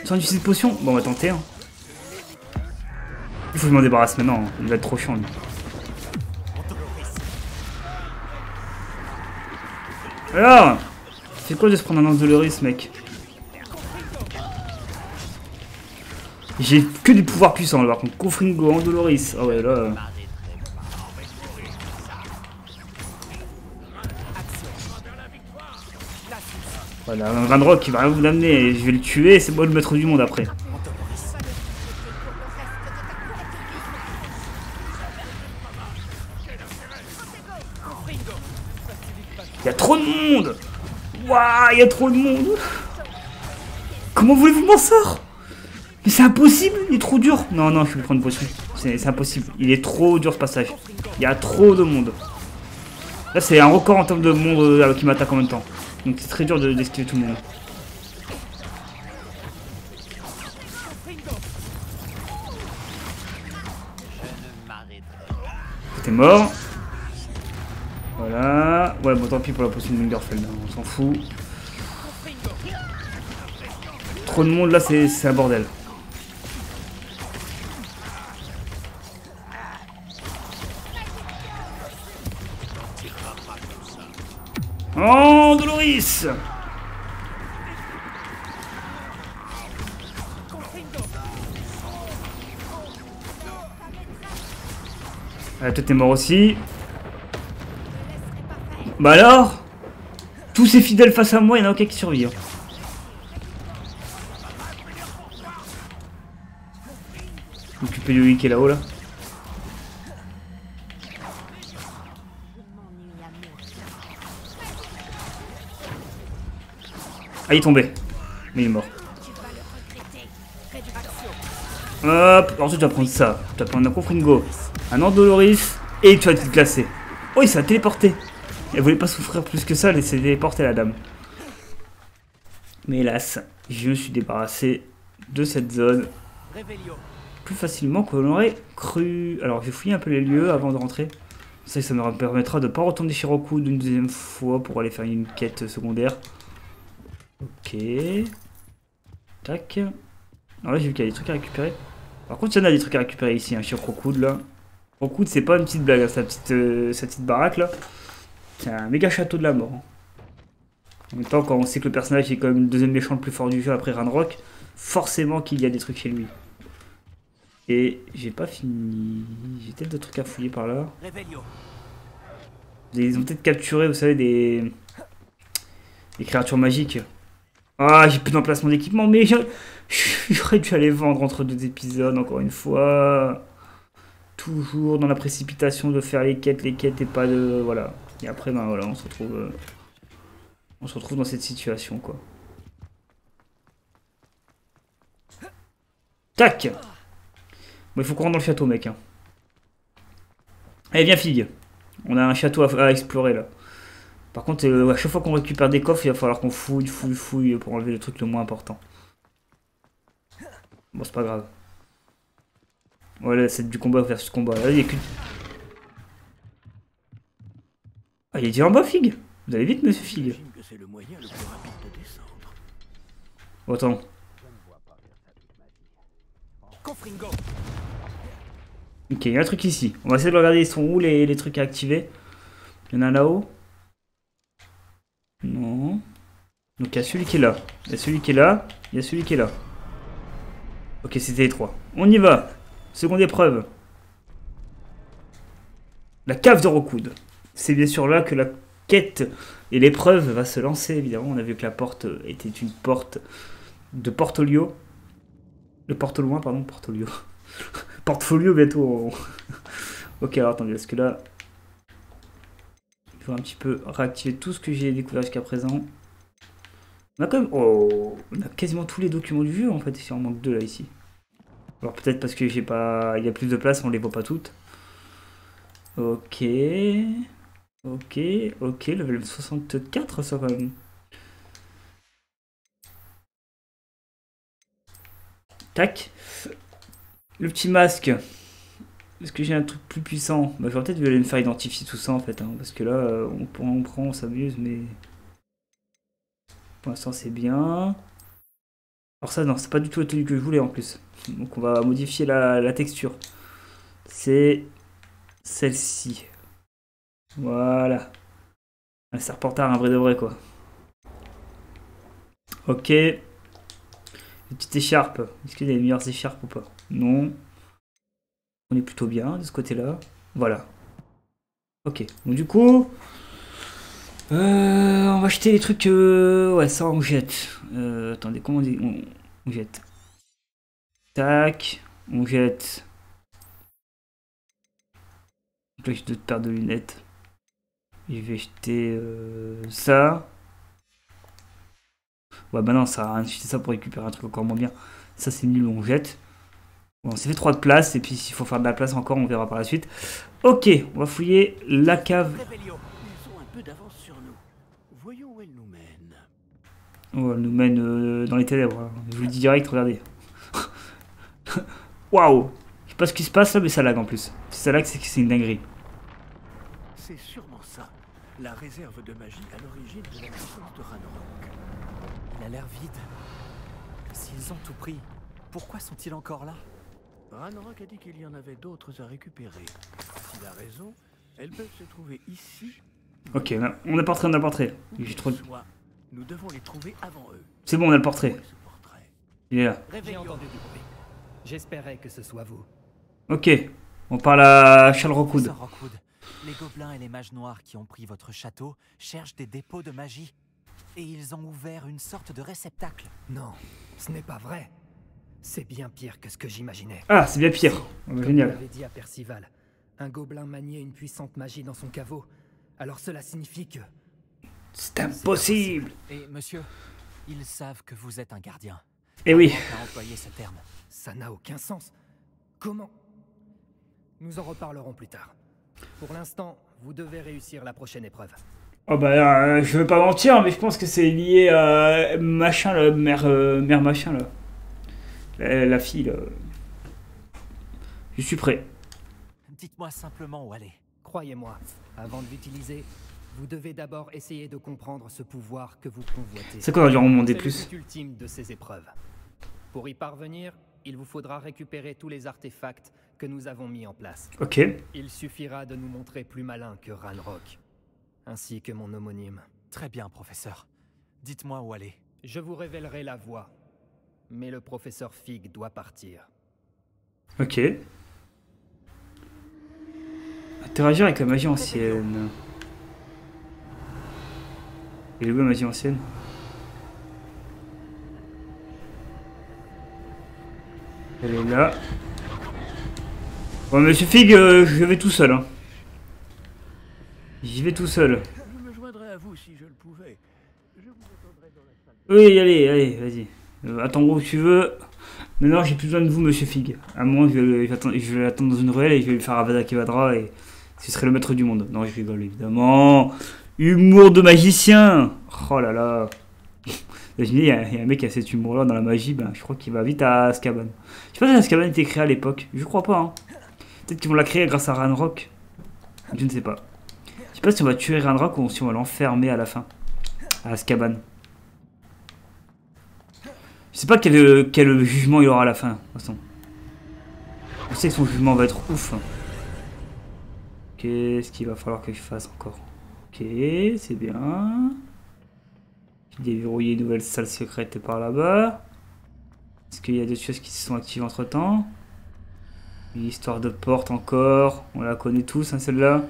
Sans utiliser de potion. Bon, on va tenter. Hein. Il faut que je m'en débarrasse maintenant. Il va être trop chiant, lui. Alors, c'est quoi de se prendre un Andoloris, mec? J'ai que des pouvoirs puissants là, par contre. Confringo, Andoloris. Ah ouais, là. Voilà, un Ranrock qui va rien vous amener. Je vais le tuer, c'est moi le maître du monde après. Il y a trop de monde. Waouh, il y a trop de monde. Comment voulez-vous m'en sortir? Mais c'est impossible, il est trop dur. Non, non, je vais prendre une potion. C'est impossible. Il est trop dur ce passage. Il y a trop de monde. Là, c'est un record en termes de monde qui m'attaque en même temps. Donc c'est très dur d'esquiver tout le monde. T'es mort. Voilà. Ouais, bon, tant pis pour la potion de Wingerfeld. On s'en fout. Trop de monde là, c'est un bordel. Oh, Doloris! Toi t'es mort aussi. Bah alors? Tous ces fidèles face à moi, il n'y en a aucun qui survit. Hein. M'occuper de lui qui est là-haut là. Ah, il est tombé. Mais il est mort. Hop, ensuite tu vas prendre ça. Tu vas prendre un Confringo, un Andoloris, et tu vas te classer. Oh, il s'est téléporté. Elle voulait pas souffrir plus que ça, elle s'est téléportée la dame. Mais hélas, je me suis débarrassé de cette zone plus facilement qu'on l'aurait cru. Alors je vais fouiller un peu les lieux avant de rentrer. Ça me permettra de ne pas retourner chez Rockwood une deuxième fois pour aller faire une quête secondaire. Ok. Tac. Alors là j'ai vu qu'il y a des trucs à récupérer. Par contre il y en a des trucs à récupérer ici, hein, chez Rockwood là. Rockwood c'est pas une petite blague, hein, sa petite baraque là. C'est un méga château de la mort. Hein. En même temps quand on sait que le personnage est quand même le deuxième méchant le plus fort du jeu après Ranrock, forcément qu'il y a des trucs chez lui. Et j'ai pas fini. J'ai peut-être d'autres trucs à fouiller par là. Ils ont peut-être capturé, vous savez, des créatures magiques. Ah, j'ai plus d'emplacement d'équipement, mais j'aurais dû aller vendre entre deux épisodes, encore une fois. Toujours dans la précipitation de faire les quêtes et pas de... Voilà. Et après, ben voilà, on se retrouve dans cette situation, quoi. Tac! Bon, il faut qu'on rentre dans le château, mec. Hein. Allez, viens, fille. On a un château à explorer, là. Par contre, à chaque fois qu'on récupère des coffres, il va falloir qu'on fouille pour enlever le truc le moins important. Bon, c'est pas grave. Voilà, c'est du combat versus combat. Là, il y a que... Ah, il est déjà en bas, Fig. Vous allez vite, monsieur Fig. Oh, attends. Ok, il y a un truc ici. On va essayer de regarder, ils sont où les trucs à activer. Il y en a là-haut. Non. Donc il y a celui qui est là. Il y a celui qui est là. Il y a celui qui est là. Ok, c'était les trois. On y va. Seconde épreuve. La cave de Rockwood. C'est bien sûr là que la quête et l'épreuve va se lancer, évidemment. On a vu que la porte était une porte de Portfolio. Le Porte-Loin, pardon, Portfolio. Portfolio bientôt. Ok, alors attendez, parce que là... Il faut un petit peu réactiver tout ce que j'ai découvert jusqu'à présent. On a quand même... Oh, on a quasiment tous les documents du jeu, en fait. Il en manque deux, là, ici. Alors peut-être parce que j'ai pas... Il y a plus de place, on les voit pas toutes. Ok. Ok, ok, level 64, ça, quand même. Tac. Le petit masque. Est-ce que j'ai un truc plus puissant? Bah, j'aurais peut-être dû aller me faire identifier tout ça en fait. Hein, parce que là, on prend, on s'amuse, mais... Pour l'instant, c'est bien. Alors ça, non, c'est pas du tout la tenue que je voulais en plus. Donc on va modifier la texture. C'est celle-ci. Voilà. Un serpentard, un vrai de vrai, quoi. Ok. Des petites écharpes. Est-ce qu'il y a des meilleures écharpes ou pas? Non. On est plutôt bien de ce côté-là. Voilà. Ok. Donc du coup... on va acheter les trucs... Ouais, ça on jette. Attendez, comment on dit? On jette. Tac. On jette. Donc là j'ai 2 paires de lunettes. Je vais jeter ça. Ouais bah non, ça sert à rien de jeter ça pour récupérer un truc encore moins bien. Ça c'est nul, on jette. Bon, on s'est fait 3 de place, et puis s'il faut faire de la place encore, on verra par la suite. Ok, on va fouiller la cave. Revelio, ils ont un peu d'avance sur nous. Voyons où elle nous mène. Oh, elle nous mène dans les ténèbres. Hein. Je vous le dis direct, regardez. Waouh! Je sais pas ce qui se passe là, mais ça lag en plus. Si ça lag, c'est que c'est une dinguerie. C'est sûrement ça. La réserve de magie à l'origine de la naissance de Ranrock. Il a l'air vide. S'ils ont tout pris, pourquoi sont-ils encore là? Ranrock a dit qu'il y en avait d'autres à récupérer. S'il a raison, elles peuvent se trouver ici. Ok, là, on a le portrait, on a le portrait. J'ai trop... Soit, nous devons les trouver avant eux. C'est bon, on a le portrait. Où est ce portrait? Il est là. J'ai entendu du bruit. J'espérais que ce soit vous. Ok, on parle à Charles Rockwood. Professeur Rockwood, les gobelins et les mages noirs qui ont pris votre château cherchent des dépôts de magie. Et ils ont ouvert une sorte de réceptacle. Non, ce n'est pas vrai. C'est bien pire que ce que j'imaginais. Ah, c'est bien pire. Oh, bah, Comme génial. je l'avais dit à Percival, un gobelin maniait une puissante magie dans son caveau. Alors cela signifie que... C'est impossible. Et monsieur, ils savent que vous êtes un gardien. Eh oui. Ranrock a employé ce terme. Ça n'a aucun sens. Comment? Nous en reparlerons plus tard. Pour l'instant, vous devez réussir la prochaine épreuve. Oh bah je veux pas mentir, mais je pense que c'est lié à machin, la mère machin là. La fille là. Je suis prêt. Dites-moi simplement où aller. Croyez-moi, avant de l'utiliser, vous devez d'abord essayer de comprendre ce pouvoir que vous convoitez. C'est quoi, on aurait dû en demander C'est plus. le but ultime de ces épreuves. Pour y parvenir, il vous faudra récupérer tous les artefacts que nous avons mis en place. Ok. Il suffira de nous montrer plus malin que Ranrock, ainsi que mon homonyme. Très bien, professeur. Dites-moi où aller. Je vous révélerai la voie, mais le professeur Fig doit partir. Ok. Interagir avec la magie ancienne. Et où la magie ancienne? Elle est là. Bon, monsieur Fig, je vais tout seul. Hein. J'y vais tout seul. Je me joindrais à vous si je le pouvais. Je vous attendrai dans la salle. Oui, allez, vas-y. Attends où tu veux. Maintenant, j'ai plus besoin de vous, monsieur Fig. À moins, je vais l'attendre dans une ruelle et je vais lui faire Avada Kedavra et ce serait le maître du monde. Non, je rigole, évidemment. Humour de magicien. Oh là là. Imaginez, il y a un mec qui a cet humour-là dans la magie, ben, je crois qu'il va vite à Azkaban. Je sais pas si Azkaban a été créé à l'époque. Je crois pas, hein. Peut-être qu'ils vont la créer grâce à Ranrock. Je ne sais pas. Je sais pas si on va tuer Ranrock ou si on va l'enfermer à la fin. À Azkaban. Je sais pas quel jugement il aura à la fin, de toute façon. Je sais que son jugement va être ouf. Qu'est-ce qu'il va falloir que je fasse encore? Ok, c'est bien. J'ai déverrouillé une nouvelle salle secrète par là-bas. Est-ce qu'il y a d'autres choses qui se sont activées entre temps? Une histoire de porte encore. On la connaît tous, hein, celle-là.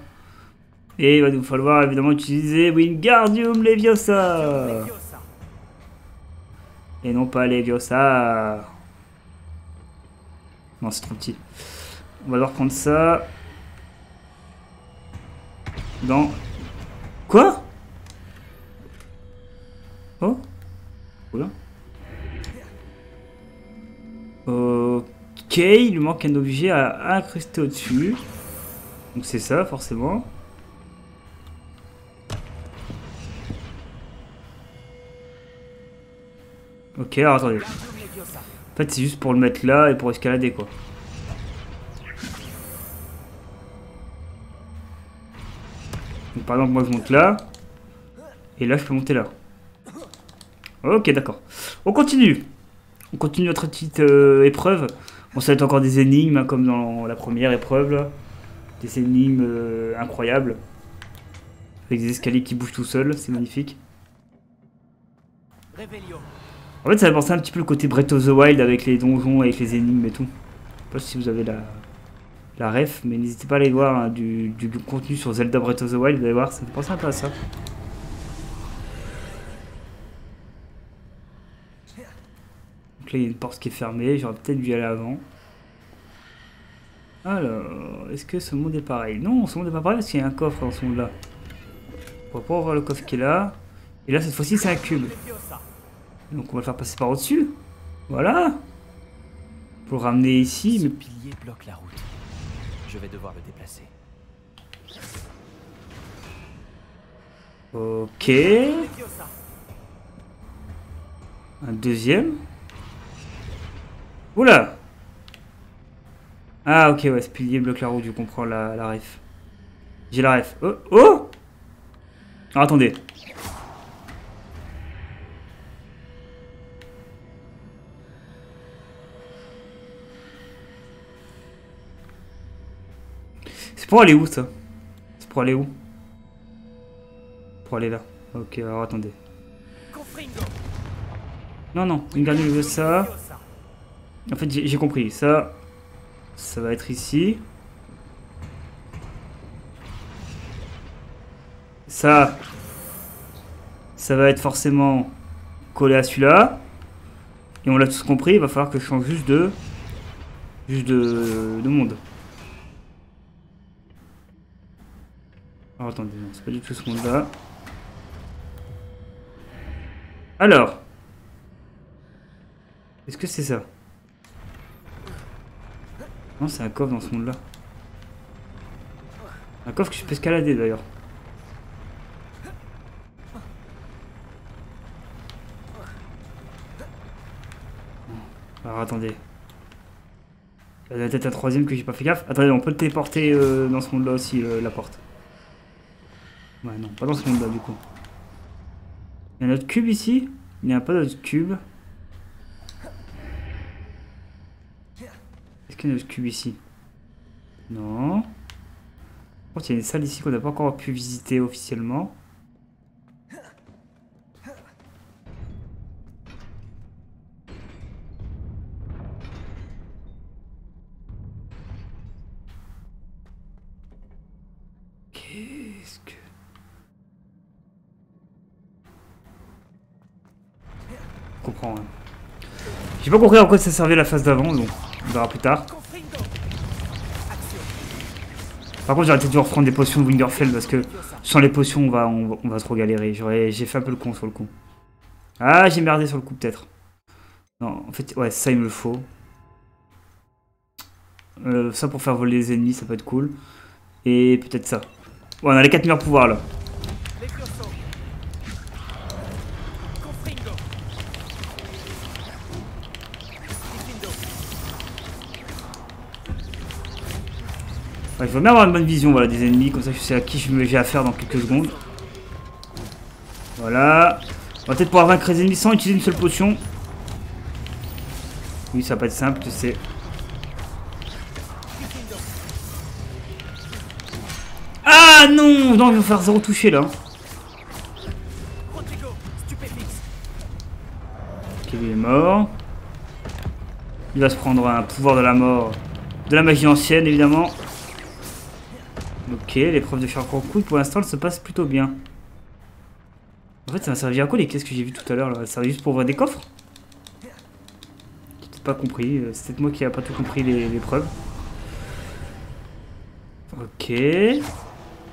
Et il va nous falloir évidemment utiliser Wingardium Leviosa. Et non pas Leviosa. Non, c'est trop petit. On va devoir prendre ça. Dans... Quoi? Oh? Oula. Ok, il lui manque un objet à incruster au-dessus. Donc c'est ça, forcément. Ok, alors attendez. En fait, c'est juste pour le mettre là et pour escalader, quoi. Donc, par exemple, moi je monte là. Et là, je peux monter là. Ok, d'accord. On continue. On continue notre petite épreuve. Bon, ça va être encore des énigmes, hein, comme dans la première épreuve, là. Des énigmes incroyables. Avec des escaliers qui bougent tout seuls, c'est magnifique. Revelio, En fait, ça va penser un petit peu le côté Breath of the Wild avec les donjons, avec les énigmes et tout. Je sais pas si vous avez la ref, mais n'hésitez pas à aller voir hein, du contenu sur Zelda Breath of the Wild, vous allez voir, ça me fait penser un peu à ça. Donc là, il y a une porte qui est fermée, j'aurais peut-être dû y aller avant. Alors, est-ce que ce monde est pareil? Non, ce monde n'est pas pareil parce qu'il y a un coffre dans ce monde-là. On va pas ouvrir le coffre qui est là. Et là, cette fois-ci, c'est un cube. Donc on va le faire passer par au-dessus. Voilà. Pour le ramener ici. Ce Mais... pilier bloque la route. Je vais devoir le déplacer. Ok. Un deuxième. Oula. Ah ok, ouais, ce pilier bloque la route, je comprends la ref. J'ai la ref. Oh, oh. Alors, attendez. C'est pour aller où ça? C'est pour aller où? Pour aller là. Ok, alors attendez. Non, non, regardez le ça. En fait, j'ai compris. Ça va être ici. Ça va être forcément collé à celui-là. Et on l'a tous compris, il va falloir que je change juste de monde. Alors attendez, non, c'est pas du tout ce monde-là. Alors, est-ce que c'est ça? Non, c'est un coffre dans ce monde-là. Un coffre que je peux escalader d'ailleurs. Alors attendez. Il y a peut-être un troisième que j'ai pas fait gaffe. Attendez, on peut le téléporter dans ce monde-là aussi, la porte. Ouais, non, pas dans ce monde-là du coup. Il y a un autre cube ici. Il n'y a pas d'autre cube. Est-ce qu'il y a un autre cube ici? Non. Par contre, il y a une salle ici qu'on n'a pas encore pu visiter officiellement. Qu'est-ce que... Je comprends. Hein. J'ai pas compris à quoi ça servait la phase d'avant, donc on verra plus tard. Par contre, j'aurais peut-être dû reprendre des potions de Winterfell parce que sans les potions, on va trop galérer. J'ai fait un peu le con sur le coup. Ah, j'ai merdé sur le coup peut-être. Non, en fait, ouais, ça il me le faut. Ça pour faire voler les ennemis, ça peut être cool. Et peut-être ça. Ouais, on a les 4 meilleurs pouvoirs là. Ouais, il faut bien avoir une bonne vision voilà, des ennemis, comme ça je sais à qui j'ai affaire dans quelques secondes. Voilà. On va peut-être pouvoir vaincre les ennemis sans utiliser une seule potion. Oui, ça va pas être simple, je sais. Ah non! Non, il va faire 0 toucher là. Ok, il est mort. Il va se prendre un pouvoir de la mort. De la magie ancienne, évidemment. Ok, l'épreuve de Charcot, pour l'instant, elle se passe plutôt bien. En fait, ça m'a servi à quoi les caisses que j'ai vues tout à l'heure là? Ça servait juste pour ouvrir des coffres? J'ai peut-être pas compris. C'est peut-être moi qui n'ai pas tout compris l'épreuve. Ok.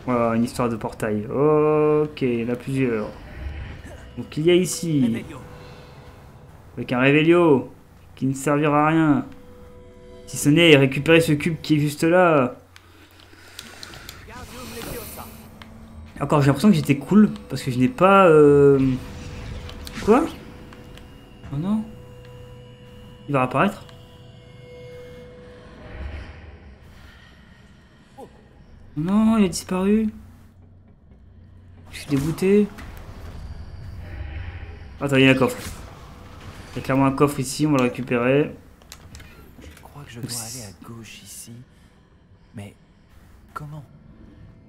Voilà, une histoire de portail. Ok, il y en a plusieurs. Donc il y a ici. Avec un Revelio. Qui ne servira à rien. Si ce n'est récupérer ce cube qui est juste là. Encore, j'ai l'impression que j'étais cool. Parce que je n'ai pas... Quoi? Oh non. Il va apparaître. Non, il a disparu. Je suis dégoûté. Attends, il y a un coffre. Il y a clairement un coffre ici, on va le récupérer. Je crois que je dois aller à gauche ici. Mais comment?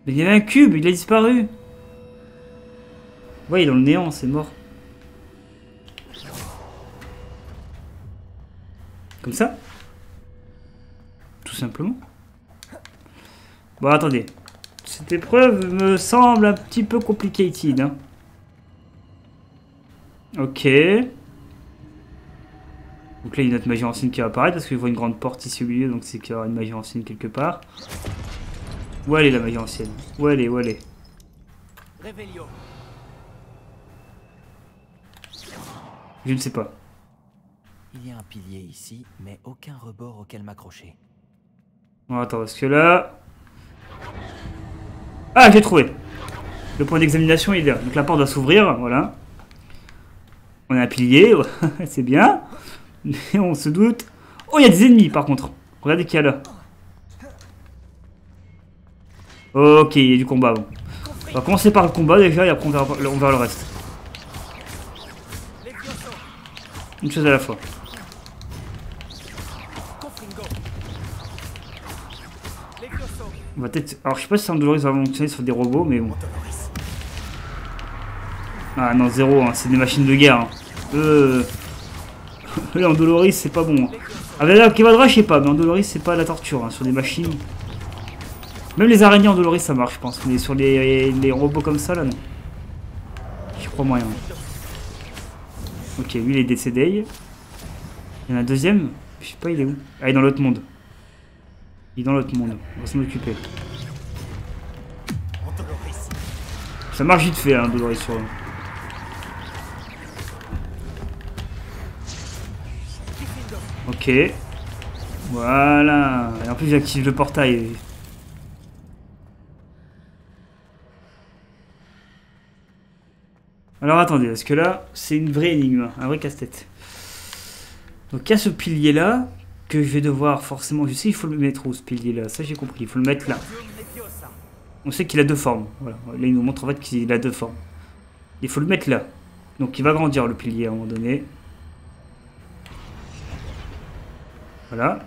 Mais il y avait un cube, il a disparu. Ouais, il est dans le néant, c'est mort. Comme ça. Tout simplement. Bon, attendez. Cette épreuve me semble un petit peu complicated. Hein. Ok. Donc là, il y a notre magie ancienne qui va apparaître parce que je vois une grande porte ici au milieu, donc c'est qu'il y aura une magie ancienne quelque part. Où elle est la magie ancienne? Où elle est? Où elle est? Je ne sais pas. Il y a un pilier ici, mais aucun rebord auquel m'accrocher. Bon, attends, parce que là... Ah, j'ai trouvé. Le point d'examination est là. Donc la porte doit s'ouvrir, voilà. On a un pilier, c'est bien. Mais on se doute... Oh, il y a des ennemis par contre. Regardez qu'il y a là. Ok, il y a du combat. Bon. On va commencer par le combat déjà et après on verra le reste. Une chose à la fois. On va peut-être... Alors je sais pas si Andoloris va fonctionner sur des robots, mais bon. Ah non, zéro, hein. C'est des machines de guerre. Hein. Là, Andoloris, c'est pas bon. Hein. Avec la Kevadra, je sais pas, mais Andoloris, c'est pas la torture. Hein. Sur des machines... Même les araignées Andoloris, ça marche, je pense. Mais sur les robots comme ça, là, non. Je crois moyen. Ok, lui, il est décédé. Il y en a un deuxième. Je sais pas, il est où? Ah, il est dans l'autre monde. Il est dans l'autre monde. On va s'en occuper. Ça marche vite fait, hein, Andoloris sur eux. Ok. Voilà. Et en plus, j'active le portail. Alors attendez, parce que là, c'est une vraie énigme, un vrai casse-tête. Donc il y a ce pilier là, que je vais devoir forcément... Je sais, il faut le mettre où ce pilier là, ça j'ai compris, il faut le mettre là. On sait qu'il a deux formes, voilà. Là il nous montre en fait qu'il a deux formes. Il faut le mettre là. Donc il va grandir le pilier à un moment donné. Voilà.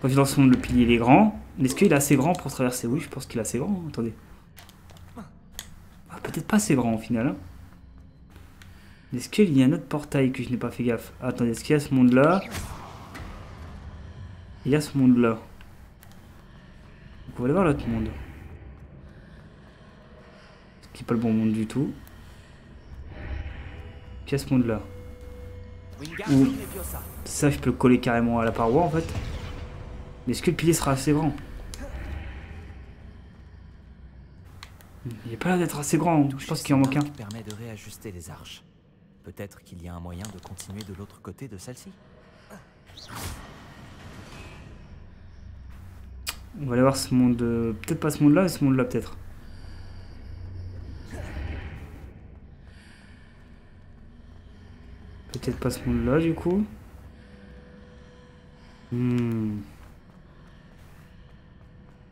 Quand je lance ce monde, le pilier il est grand. Est-ce qu'il est assez grand pour traverser? Oui, je pense qu'il est assez grand, attendez. Peut-être pas assez grand au final. Hein. Est-ce qu'il y a un autre portail que je n'ai pas fait gaffe? Attendez, est-ce qu'il y a ce monde là? Il y a ce monde là. Donc on va aller voir l'autre monde. Ce qui n'est pas le bon monde du tout. Il y a ce monde là. Ou ça je peux le coller carrément à la paroi en fait. Mais est-ce que le pilier sera assez grand? Il n'est pas l'air d'être assez grand, je pense qu'il en manque un. Permet de réajuster les arches. Peut-être qu'il y a un moyen de continuer de l'autre côté de celle-ci. On va aller voir ce monde, peut-être pas ce monde-là, mais ce monde-là peut-être. Peut-être pas ce monde-là du coup.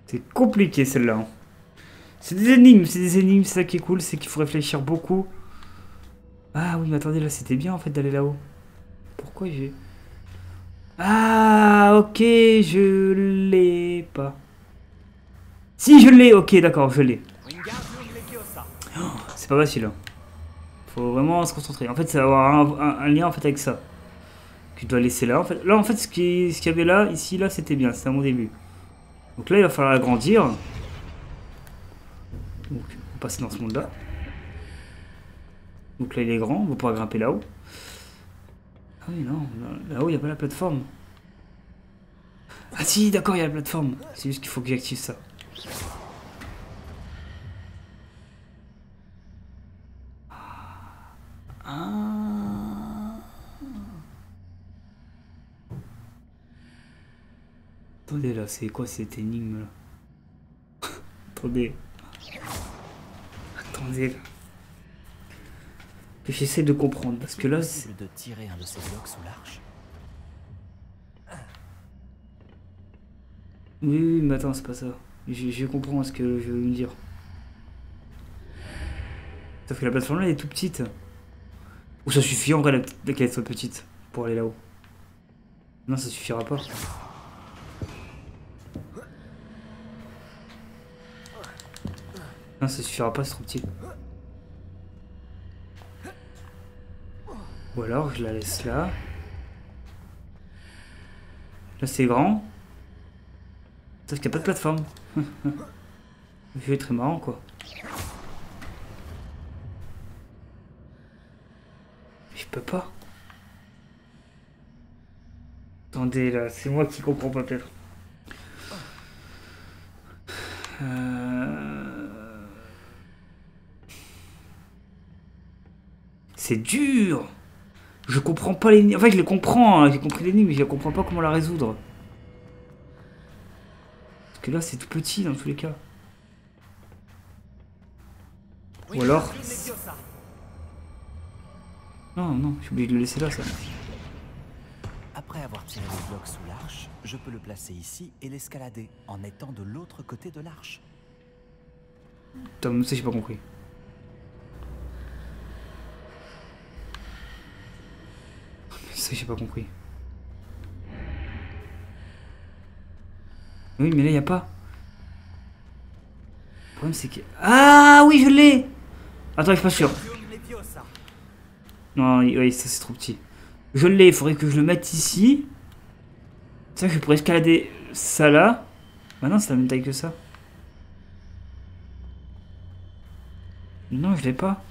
C'est compliqué celle-là. Hein. C'est des énigmes, c'est ça qui est cool, c'est qu'il faut réfléchir beaucoup. Ah oui, mais attendez, là c'était bien en fait d'aller là-haut. Pourquoi j'ai... Ah, ok, je l'ai pas. Si, je l'ai, ok, d'accord, je l'ai. Oh, c'est pas facile. Hein. Faut vraiment se concentrer. En fait, ça va avoir un lien en fait avec ça. Que tu dois laisser là. En fait, là, en fait, ce qu'il y avait là, ici, là, c'était bien, c'était à mon début. Donc là, il va falloir agrandir. Donc, on va passer dans ce monde-là. Donc là, il est grand, on va pouvoir grimper là-haut. Ah oui, non, là-haut, il n'y a pas la plateforme. Ah si, d'accord, il y a la plateforme. C'est juste qu'il faut que j'active ça. Ah. Attendez, là, c'est quoi cette énigme, là? Attendez. Attendez, là. J'essaie de comprendre, parce que là... C'est de tirer un de ces blocs sous l'arche. Oui, mais attends, c'est pas ça. Je comprends ce que je veux me dire. Sauf que la plateforme là elle est toute petite. Ou ça suffit en vrai qu'elle soit petite pour aller là-haut. Non, ça suffira pas. Non, ça suffira pas, c'est trop petit. Ou alors je la laisse là. Là c'est grand. Sauf qu'il n'y a pas de plateforme. Le jeu est très marrant quoi. Je peux pas. Attendez là, c'est moi qui comprends pas peut-être. C'est dur. Je comprends pas l'énigme. Enfin je les comprends, hein. J'ai compris l'énigme, mais je comprends pas comment la résoudre. Parce que là c'est tout petit dans tous les cas. Ou alors... Non, non, je suis obligé de le laisser là ça. Après avoir tiré le bloc sous l'arche, je peux le placer ici et l'escalader en étant de l'autre côté de l'arche. Putain, ça j'ai pas compris. Ça j'ai pas compris. Oui mais là y a pas. Le problème c'est que... Ah oui je l'ai. Attends je suis pas sûr. Non oui ça c'est trop petit. Je l'ai, il faudrait que je le mette ici. Ça je pourrais escalader ça là. Bah non c'est la même taille que ça. Non je l'ai pas.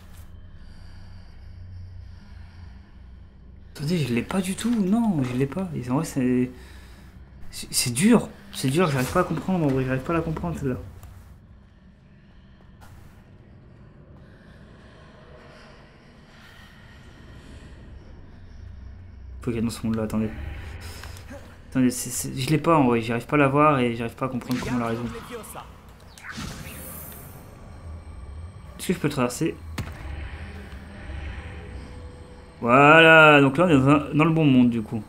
Attendez, je l'ai pas du tout, non, je l'ai pas. Et en vrai, c'est dur. C'est dur, j'arrive pas à comprendre, en vrai, j'arrive pas à la comprendre celle-là. Faut qu'il y ait dans ce monde-là, attendez. Attendez, je l'ai pas en vrai, j'arrive pas à la voir et j'arrive pas à comprendre comment la résoudre. Est-ce que je peux le traverser? Voilà, donc là on est dans le bon monde du coup.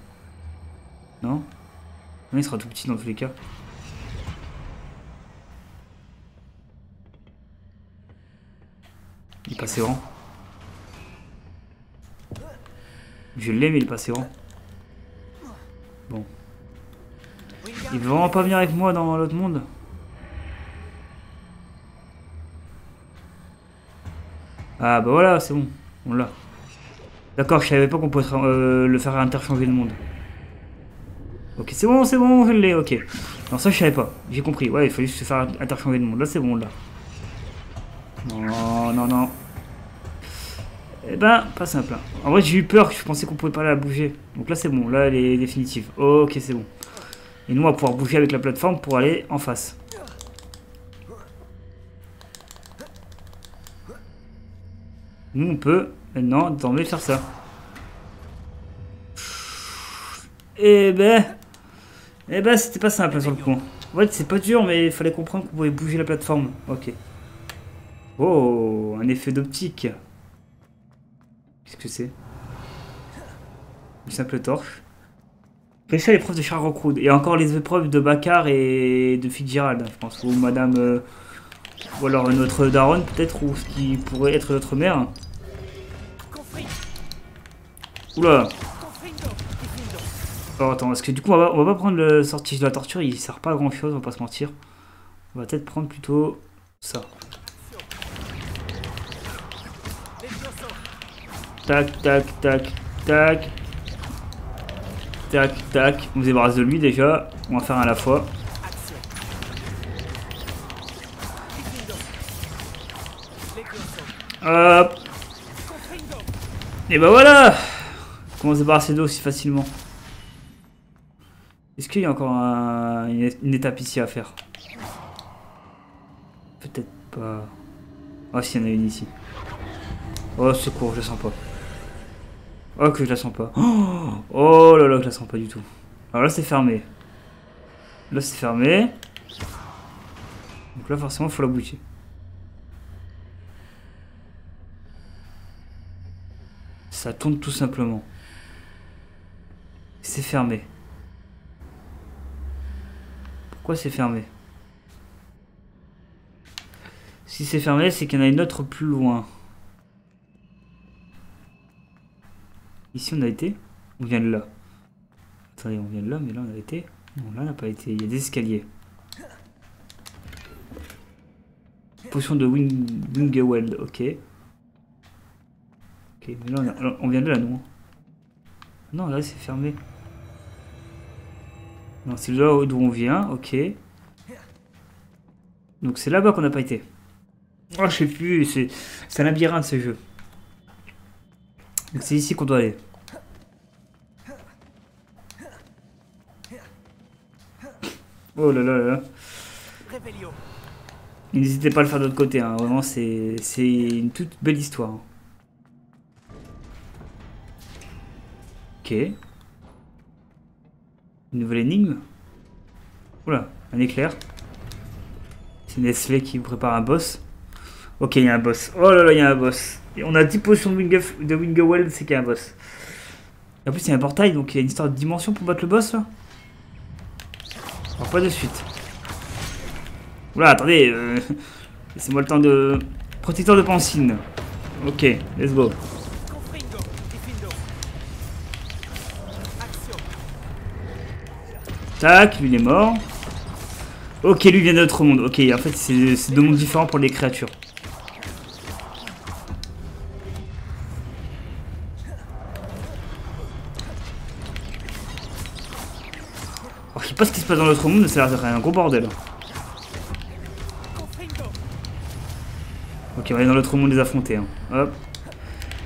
Non? Non, il sera tout petit dans tous les cas. Il est passé rang. Je l'ai mais il est passé rang. Bon. Il veut vraiment pas venir avec moi dans l'autre monde? Ah bah voilà, c'est bon, on l'a. D'accord, je savais pas qu'on pouvait le faire interchanger le monde. Ok, c'est bon, je l'ai, ok. Non, ça je savais pas, j'ai compris. Ouais, il fallait juste se faire interchanger le monde. Là, c'est bon, là. Non, non, non. Eh ben, pas simple. En vrai, j'ai eu peur, je pensais qu'on pouvait pas la bouger. Donc là, c'est bon, là, elle est définitive. Ok, c'est bon. Et nous, on va pouvoir bouger avec la plateforme pour aller en face. Nous, on peut maintenant désormais faire ça. Eh ben, c'était pas simple sur le coup. En fait, c'est pas dur, mais il fallait comprendre qu'on pouvait bouger la plateforme. Ok. Oh, un effet d'optique. Qu'est-ce que c'est? Une simple torche. Réussi à l'épreuve de Charles-Recrude. Et encore les épreuves de Baccar et de Fitzgerald, je pense. Ou Madame... ou alors notre daronne, peut-être, ou ce qui pourrait être notre mère. Oula. Alors attends, parce que du coup on va pas prendre le sortilège de la torture, il sert pas à grand chose, on va pas se mentir. On va peut-être prendre plutôt ça. Tac, tac, tac, tac. Tac, tac. On se débarrasse de lui déjà. On va faire un à la fois. Hop. Et bah voilà. Comment se débarrasser d'eau aussi facilement? Est-ce qu'il y a encore une étape ici à faire? Peut-être pas. Oh, s'il y en a une ici. Oh, secours, je la sens pas. Oh, que je la sens pas. Oh là là, que je la sens pas du tout. Alors là, c'est fermé. Là, c'est fermé. Donc là, forcément, il faut la bouger. Ça tourne tout simplement. C'est fermé. Pourquoi c'est fermé? Si c'est fermé, c'est qu'il y en a une autre plus loin. Ici, on a été? On vient de là. Attendez, on vient de là, mais là, on a été? Non, là, on n'a pas été. Il y a des escaliers. Potion de Wingeweld, ok. Ok, mais là, on vient de là, non? Non, là, c'est fermé. Non, c'est là d'où on vient, ok. Donc c'est là-bas qu'on n'a pas été. Oh, je sais plus, c'est un labyrinthe ce jeu. Donc c'est ici qu'on doit aller. Oh là là là là. N'hésitez pas à le faire de l'autre côté, hein. Vraiment c'est une toute belle histoire. Ok. Une nouvelle énigme. Oula, un éclair. C'est Nestlé qui prépare un boss. Ok, il y a un boss. Oh là là, il y a un boss. Et on a 10 potions de Wingawell, c'est qu'il y a un boss. Et en plus, il y a un portail, donc il y a une histoire de dimension pour battre le boss là. Alors, pas de suite. Oula, attendez. Laissez-moi le temps de. Protecteur de Pancine. Ok, let's go. Tac, lui il est mort. Ok, lui vient de notre monde. Ok, en fait, c'est deux mondes différents pour les créatures. Alors, je sais pas ce qui se passe dans l'autre monde, mais ça a l'air d'être un gros bordel. Ok, on va aller dans l'autre monde les affronter. Hein. Hop.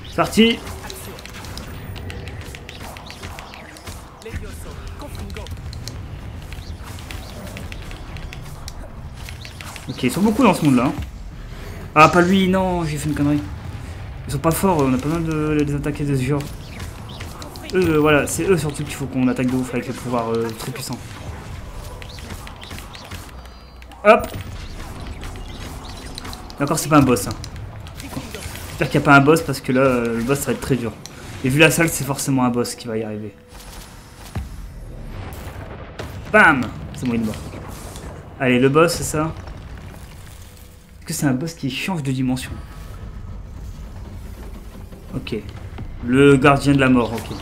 C'est parti. Ok, ils sont beaucoup dans ce monde là. Hein. Ah, pas lui, non, j'ai fait une connerie. Ils sont pas forts, on a pas mal de les attaquer de ce genre. Eux, voilà, c'est eux surtout qu'il faut qu'on attaque de ouf avec les pouvoirs très puissants. Hop. D'accord, c'est pas un boss. Hein. J'espère qu'il n'y a pas un boss parce que là, le boss ça va être très dur. Et vu la salle, c'est forcément un boss qui va y arriver. Bam. C'est bon, il est mort. Allez, le boss, c'est ça. Est-ce que c'est un boss qui change de dimension? Ok. Le gardien de la mort, ok.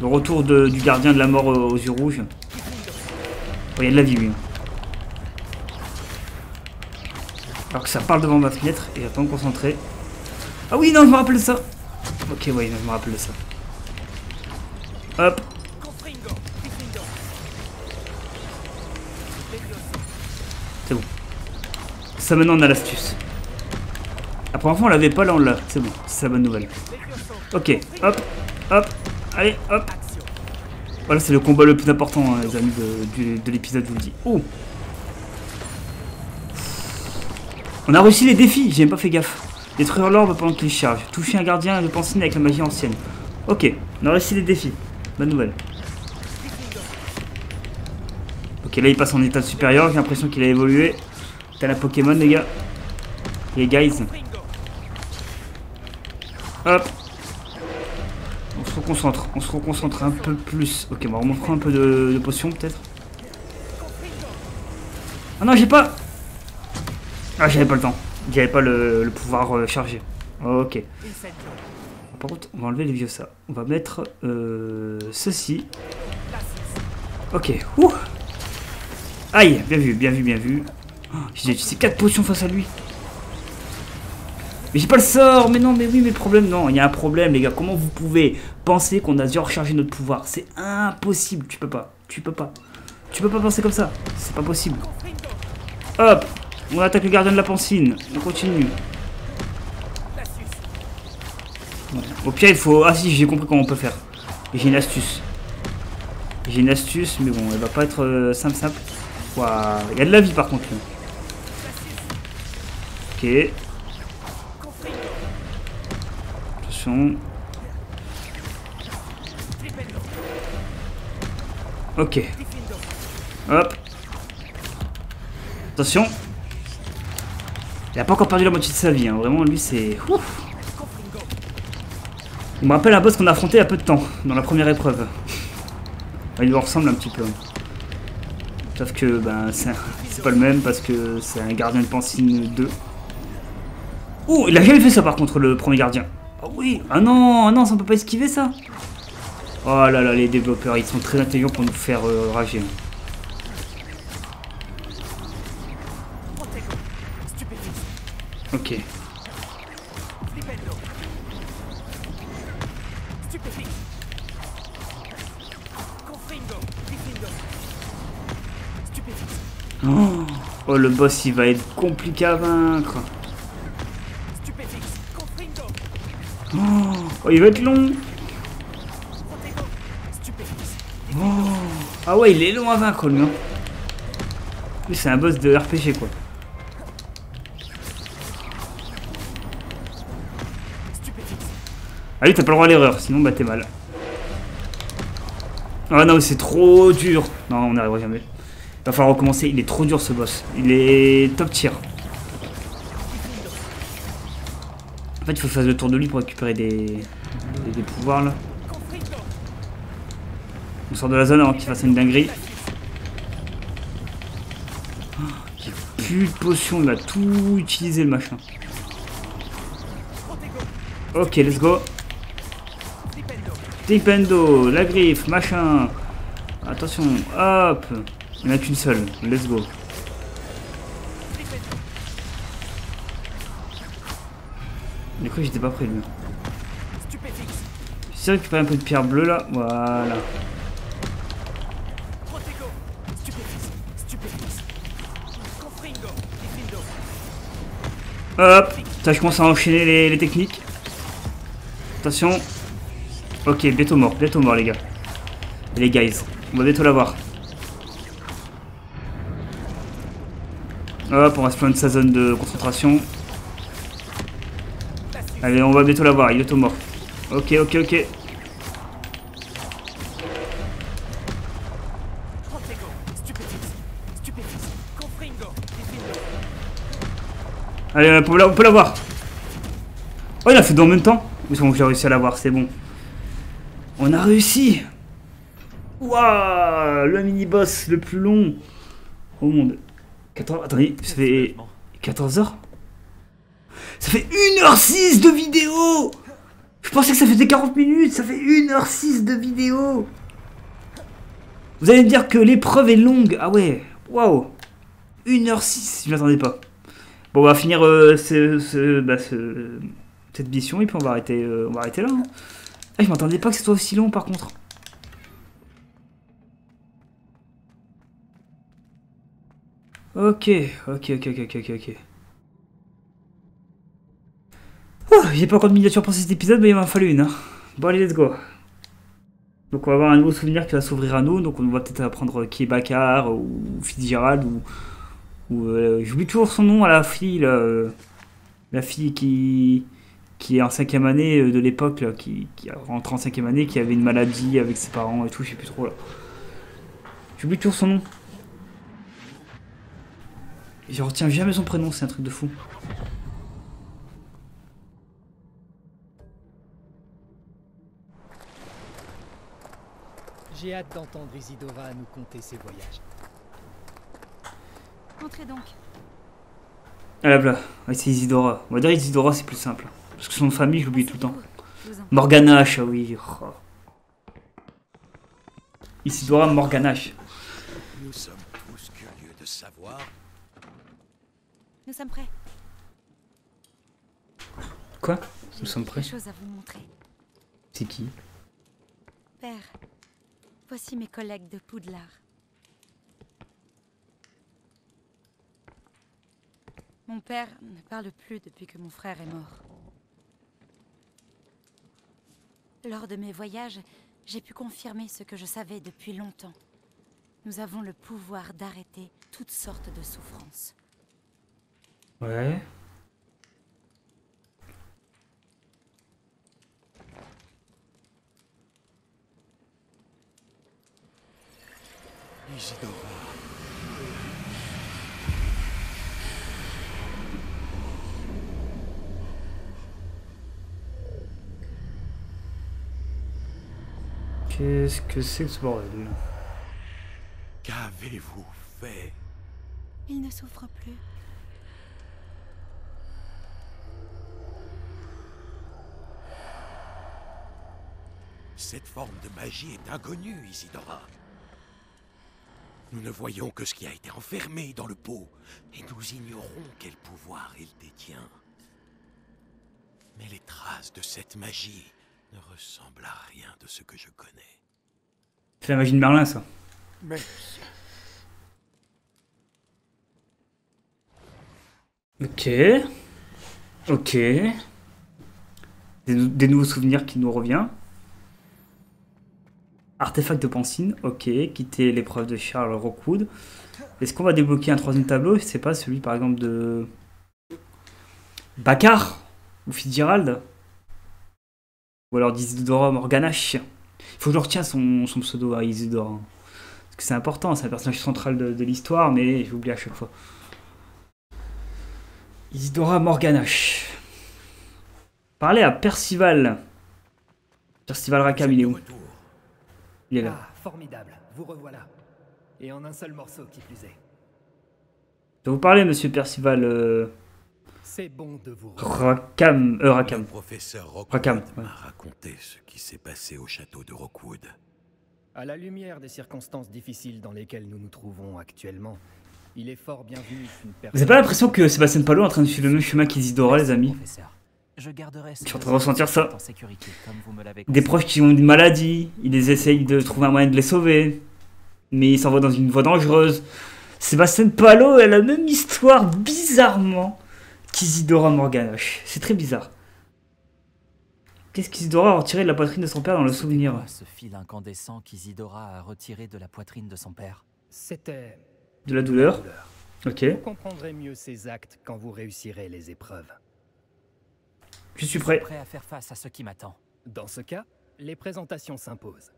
Le retour du gardien de la mort aux yeux rouges. Oh, il y a de la vie, lui. Alors que ça parle devant ma fenêtre et j'attends de me concentrer. Ah oui, non, je me rappelle de ça. Ok, ouais, je me rappelle de ça. Hop. C'est bon. Ça, maintenant, on a l'astuce. La première fois, on l'avait pas, là, on l'a. C'est bon, c'est la bonne nouvelle. Ok, hop, hop, allez, hop. Voilà, c'est le combat le plus important, hein, les amis, de l'épisode, je vous le dis. Oh! On a réussi les défis, j'ai même pas fait gaffe. Détruire l'orbe pendant qu'il charge. Toucher un gardien de Pancine avec la magie ancienne. Ok, on a réussi les défis. Bonne nouvelle. Ok, là il passe en état supérieur, j'ai l'impression qu'il a évolué. T'as la Pokémon, les gars. Les guys. Hop. On se reconcentre un peu plus. Ok, on va remonter un peu de potions peut-être. Ah non, j'ai pas. Ah, j'avais pas le temps. J'avais pas le pouvoir chargé. Ok. Par contre, on va enlever les vieux ça. On va mettre ceci. Ok. Ouh. Aïe, bien vu, bien vu, bien vu. Oh, j'ai utilisé 4 potions face à lui. Mais j'ai pas le sort. Mais non, mais oui, mais problème, non. Il y a un problème, les gars. Comment vous pouvez penser qu'on a déjà rechargé notre pouvoir? C'est impossible. Tu peux pas. Tu peux pas. Tu peux pas penser comme ça. C'est pas possible. Hop. On attaque le gardien de la Pancine. On continue. Bon. Au pire, il faut... Ah si, j'ai compris comment on peut faire. J'ai une astuce. J'ai une astuce, mais bon, elle va pas être simple. Waouh. Il y a de la vie par contre. Là. Ok. Attention. Ok. Hop. Attention. Il a pas encore perdu la moitié de sa vie, hein. Vraiment lui c'est... Ouf. Il me rappelle un boss qu'on a affronté il y a peu de temps, dans la première épreuve. Il lui ressemble un petit peu. Sauf que ben, c'est pas le même parce que c'est un gardien de Pancine 2. Oh, il a jamais fait ça par contre le premier gardien. Oh oui, ah non, ça on peut pas esquiver ça. Oh là là, les développeurs, ils sont très intelligents pour nous faire rager. Ok. Oh, oh, le boss il va être compliqué à vaincre. Oh, il va être long. Oh. Ah ouais, il est long à vaincre lui. Hein. Lui c'est un boss de RPG quoi. Ah oui, t'as pas le droit à l'erreur, sinon bah t'es mal. Ah non, c'est trop dur. Non, on n'arrivera jamais. Il va falloir recommencer, il est trop dur ce boss. Il est top tier. En fait, il faut que je fasse le tour de lui pour récupérer des pouvoirs là. On sort de la zone avant qu'il fasse une dinguerie. Oh, j'ai plus de potions, il a tout utilisé le machin. Ok, let's go. Stipendo, la griffe, machin. Attention, hop. Il n'y en a qu'une seule, let's go. Du coup, j'étais pas prêt lui. J'ai récupéré un peu de pierre bleue là, voilà. Hop, ça je commence à enchaîner les techniques. Attention. Ok, bientôt mort les gars. Et les guys, on va bientôt l'avoir. Hop, on va se prendre sa zone de concentration. Allez, on va bientôt l'avoir, il est bientôt mort. Ok, ok, ok. Allez, on peut l'avoir. Oh, il a fait dans le même temps. Bon, j'ai réussi à l'avoir, c'est bon. On a réussi. Waouh, le mini-boss le plus long au monde. 14... Attendez, ça fait 14 heures. Ça fait 1h06 de vidéo. Je pensais que ça faisait 40 minutes. Ça fait 1h06 de vidéo. Vous allez me dire que l'épreuve est longue. Ah ouais, waouh. 1h06, je m'attendais pas. Bon, on va finir cette mission et puis on va arrêter là. Hein. Ah, je m'attendais pas que ce soit aussi long par contre. Ok. Oh, j'ai pas encore de miniature pour cet épisode, mais il m'en a fallu une. Hein. Bon, allez, let's go. Donc, on va avoir un nouveau souvenir qui va s'ouvrir à nous. Donc, on va peut-être apprendre qui est Bakar ou Fitzgerald ou j'oublie toujours son nom à la fille, là, la fille qui est en 5ème année de l'époque, là, qui rentre en 5ème année, qui avait une maladie avec ses parents et tout, je sais plus trop là. J'oublie toujours son nom. Je retiens jamais son prénom, c'est un truc de fou. J'ai hâte d'entendre Isidora nous conter ses voyages. Entrez donc. Ah là, ouais, c'est Isidora. On va dire Isidora, c'est plus simple. Parce que son nom de famille, je l'oublie tout le temps. Morganache, ah oui. Oh. Isidora Morganache. Nous sommes tous curieux de savoir. Nous sommes prêts. Quoi? Nous sommes J'ai prêts? quelque chose à vous montrer. C'est qui? Père, voici mes collègues de Poudlard. Mon père ne parle plus depuis que mon frère est mort. Lors de mes voyages, j'ai pu confirmer ce que je savais depuis longtemps. Nous avons le pouvoir d'arrêter toutes sortes de souffrances. Ouais. Isidora. Qu'est-ce que c'est que ce bordel? Qu'avez-vous fait? Il ne souffre plus. Cette forme de magie est inconnue, Isidora. Nous ne voyons que ce qui a été enfermé dans le pot, et nous ignorons quel pouvoir il détient. Mais les traces de cette magie ne ressemblent à rien de ce que je connais. C'est la magie de Merlin, ça. Mais Ok. Ok. Des nouveaux souvenirs qui nous reviennent. Artefact de Pansine, ok. Quitter l'épreuve de Charles Rockwood. Est-ce qu'on va débloquer un troisième tableau? C'est pas celui par exemple de Baccar ou Fitzgerald? Ou alors d'Isidora Morganache. Il faut que je retienne son pseudo à Isidora. Parce que c'est important, c'est un personnage central de l'histoire, mais j'oublie à chaque fois. Isidora Morganache. Parlez à Percival. Percival Rackham, il est où? Il est là. Ah, formidable, vous revoilà. Et en un seul morceau qui plus est. Je vais vous parler, monsieur Percival. C'est bon de vous Rackham. Le professeur Rackham, Rockwood ouais. m'a raconté ce qui s'est passé au château de Rockwood. À la lumière des circonstances difficiles dans lesquelles nous nous trouvons actuellement, il est fort bienvenu qu'une personne... Vous avez pas l'impression que Sébastien Palo est en train de suivre le même chemin qu'Isidora, les amis? Professeur. Je garderai Je suis en train de ressentir ça. en sécurité, comme vous me l'avez Des conseillé. proches qui ont une maladie, ils essayent de trouver un moyen de les sauver, mais ils s'envoient dans une voie dangereuse. Sébastien Palo a la même histoire, bizarrement, qu'Isidora Morganache. C'est très bizarre. Qu'est-ce qu'Isidora a retiré de la poitrine de son père dans le souvenir? Quoi, ce fil incandescent qu'Isidora a retiré de la poitrine de son père? C'était... De la douleur. Ok. Vous comprendrez mieux ces actes quand vous réussirez les épreuves. Je suis prêt. Prêt à faire face à ce qui m'attend. Dans ce cas, les présentations s'imposent.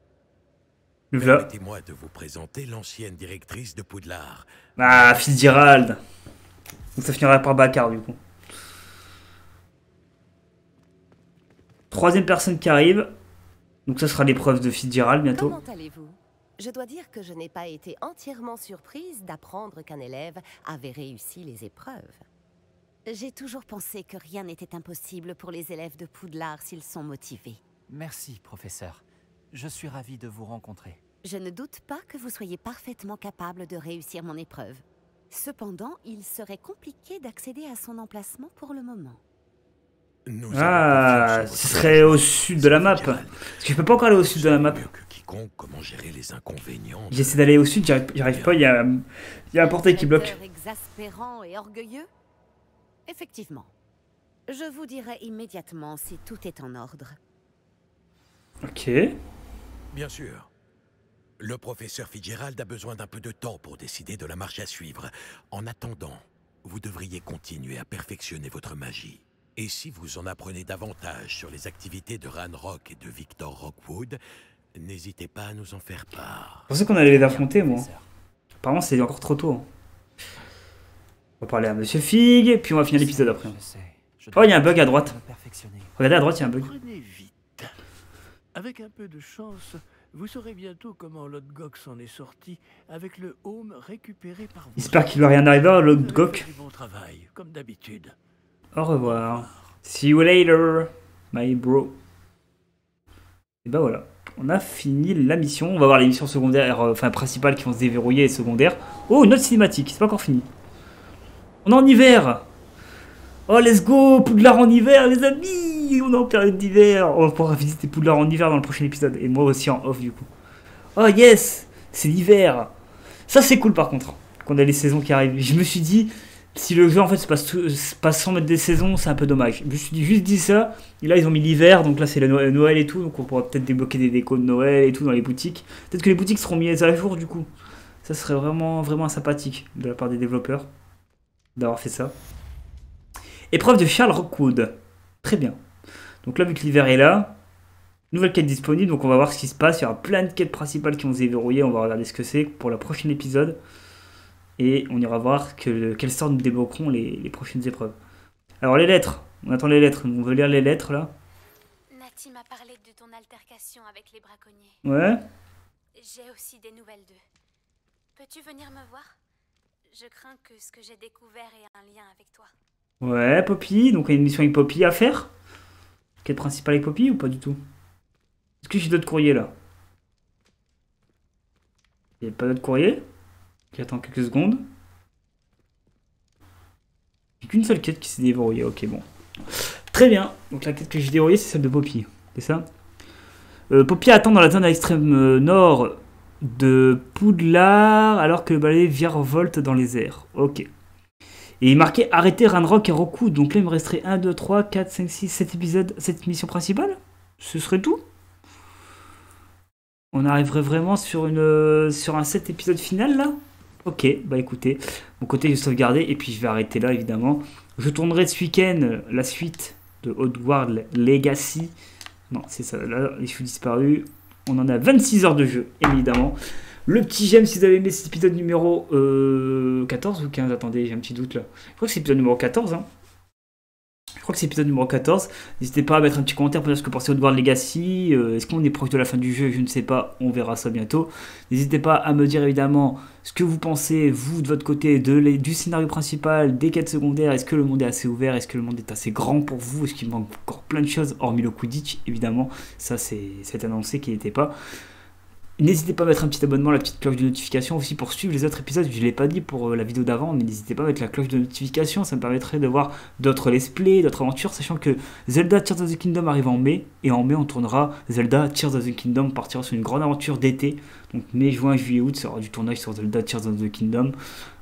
Le voilà. Permettez-moi de vous présenter l'ancienne directrice de Poudlard. Ah, Fitzgerald. Donc ça finira par Baccar, du coup. Troisième personne qui arrive. Donc ça sera l'épreuve de Fitzgerald bientôt. Comment allez-vous? Je dois dire que je n'ai pas été entièrement surprise d'apprendre qu'un élève avait réussi les épreuves. J'ai toujours pensé que rien n'était impossible pour les élèves de Poudlard s'ils sont motivés. Merci, professeur. Je suis ravi de vous rencontrer. Je ne doute pas que vous soyez parfaitement capable de réussir mon épreuve. Cependant, il serait compliqué d'accéder à son emplacement pour le moment. Nous Ah, avons confiance en ce votre serait au intelligence, sud de la map. Fitzgerald. Parce que je peux pas encore aller au sud de la map. Mieux que quiconque comment gérer les inconvénients. J'essaie d'aller au sud, j'y arrive pas, il y a un portail qui bloque. Traiteur exaspérant et orgueilleux? Effectivement. Je vous dirai immédiatement si tout est en ordre. Ok. Bien sûr. Le professeur Fitzgerald a besoin d'un peu de temps pour décider de la marche à suivre. En attendant, vous devriez continuer à perfectionner votre magie. Et si vous en apprenez davantage sur les activités de Ranrock et de Victor Rockwood, n'hésitez pas à nous en faire part. Je pensais qu'on allait les affronter, moi. Professeur. Apparemment, c'est encore trop tôt. On va parler à Monsieur Fig, puis on va finir l'épisode après. Je sais. Je Oh, il y a un dois bug à droite. me perfectionner. Regardez à droite, il y a un bug. Prenez vite. Avec un peu de chance, vous saurez bientôt comment Lodgok s'en est sorti avec le home récupéré par vous. J'espère qu'il va rien arriver à Lodgok. Du bon travail, comme d'habitude. Au revoir. See you later, my bro. Et bah voilà. On a fini la mission. On va voir les missions secondaires, enfin principales qui vont se déverrouiller et secondaires. Oh, une autre cinématique, c'est pas encore fini. On est en hiver. Oh, let's go, Poudlard en hiver, les amis. On est en période d'hiver. On va pouvoir visiter Poudlard en hiver dans le prochain épisode. Et moi aussi en off, du coup. Oh, yes, c'est l'hiver. Ça, c'est cool, par contre, qu'on a les saisons qui arrivent. Je me suis dit, si le jeu, en fait, se passe sans mettre des saisons, c'est un peu dommage. Je me suis juste dit ça. Et là, ils ont mis l'hiver. Donc là, c'est le Noël et tout. Donc on pourra peut-être débloquer des décos de Noël et tout dans les boutiques. Peut-être que les boutiques seront mises à jour, du coup. Ça serait vraiment, vraiment sympathique de la part des développeurs d'avoir fait ça. Épreuve de Charles Rockwood. Très bien. Donc là, vu que l'hiver est là, nouvelle quête disponible. Donc on va voir ce qui se passe. Il y aura plein de quêtes principales qui vont se déverrouiller. On va regarder ce que c'est pour le prochain épisode. Et on ira voir quelles sortes nous débloqueront les prochaines épreuves. Alors les lettres. On attend les lettres. On veut lire les lettres là. Nati m'a parlé de ton altercation avec les braconniers. Ouais. J'ai aussi des nouvelles d'eux. Peux-tu venir me voir? Je crains que ce que j'ai découvert ait un lien avec toi. Ouais, Poppy. Donc il y a une mission avec Poppy à faire. Quête principale avec Poppy ou pas du tout? Est-ce que j'ai d'autres courriers là? Il n'y a pas d'autres courriers? Qui attend quelques secondes. J'ai qu'une seule quête qui s'est déverrouillée. Ok, bon. Très bien. Donc la quête que j'ai déverrouillée, c'est celle de Poppy. C'est ça? Poppy attend dans la zone à l'extrême nord de Poudlard alors que le balai virevolte dans les airs. Ok. Et il marquait arrêter Ranrock et Roku. Donc là, il me resterait 1, 2, 3, 4, 5, 6, 7 épisodes, cette mission principale. Ce serait tout. On arriverait vraiment sur un 7 épisode final là. Ok, bah écoutez, mon côté je vais sauvegarder et puis je vais arrêter là évidemment. Je tournerai ce week-end la suite de Hogwarts Legacy. Non, c'est ça, là, les cheveux disparus. On en a 26 heures de jeu, évidemment. Le petit j'aime si vous avez aimé cet épisode numéro 14 ou 15. Attendez, j'ai un petit doute là. Je crois que c'est l'épisode numéro 14. Hein. Je crois que c'est l'épisode numéro 14. N'hésitez pas à mettre un petit commentaire pour dire ce que vous pensez de Hogwarts Legacy. Est-ce qu'on est proche de la fin du jeu? Je ne sais pas. On verra ça bientôt. N'hésitez pas à me dire évidemment ce que vous pensez, vous, de votre côté, du scénario principal, des quêtes secondaires. Est-ce que le monde est assez ouvert? Est-ce que le monde est assez grand pour vous? Est-ce qu'il manque encore plein de choses, hormis le Quidditch, évidemment? Ça, c'est annoncé qu'il n'était pas. N'hésitez pas à mettre un petit abonnement, la petite cloche de notification aussi pour suivre les autres épisodes. Je ne l'ai pas dit pour la vidéo d'avant, mais n'hésitez pas à mettre la cloche de notification. Ça me permettrait de voir d'autres let's play, d'autres aventures, sachant que Zelda Tears of the Kingdom arrive en mai. Et en mai, on tournera Zelda Tears of the Kingdom, partira sur une grande aventure d'été. Donc mai, juin, juillet, août, ça aura du tournage sur Zelda Tears of the Kingdom,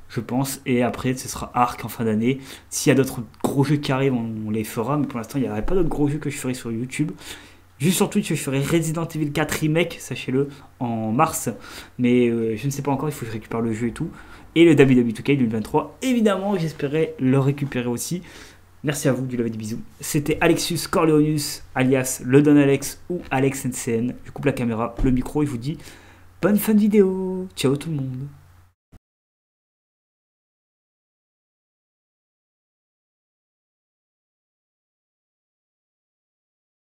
je pense. Et après, ce sera Arc en fin d'année. S'il y a d'autres gros jeux qui arrivent, on les fera. Mais pour l'instant, il n'y aurait pas d'autres gros jeux que je ferai sur YouTube. Juste sur Twitch, je ferai Resident Evil 4 Remake, sachez-le, en mars. Mais je ne sais pas encore, il faut que je récupère le jeu et tout. Et le WWE 2K 2023, évidemment, j'espérais le récupérer aussi. Merci à vous, du love et des bisous. C'était Alexius Corleonius, alias le Don Alex ou Alex NCN. Je coupe la caméra, le micro et je vous dis bonne fin de vidéo. Ciao tout le monde.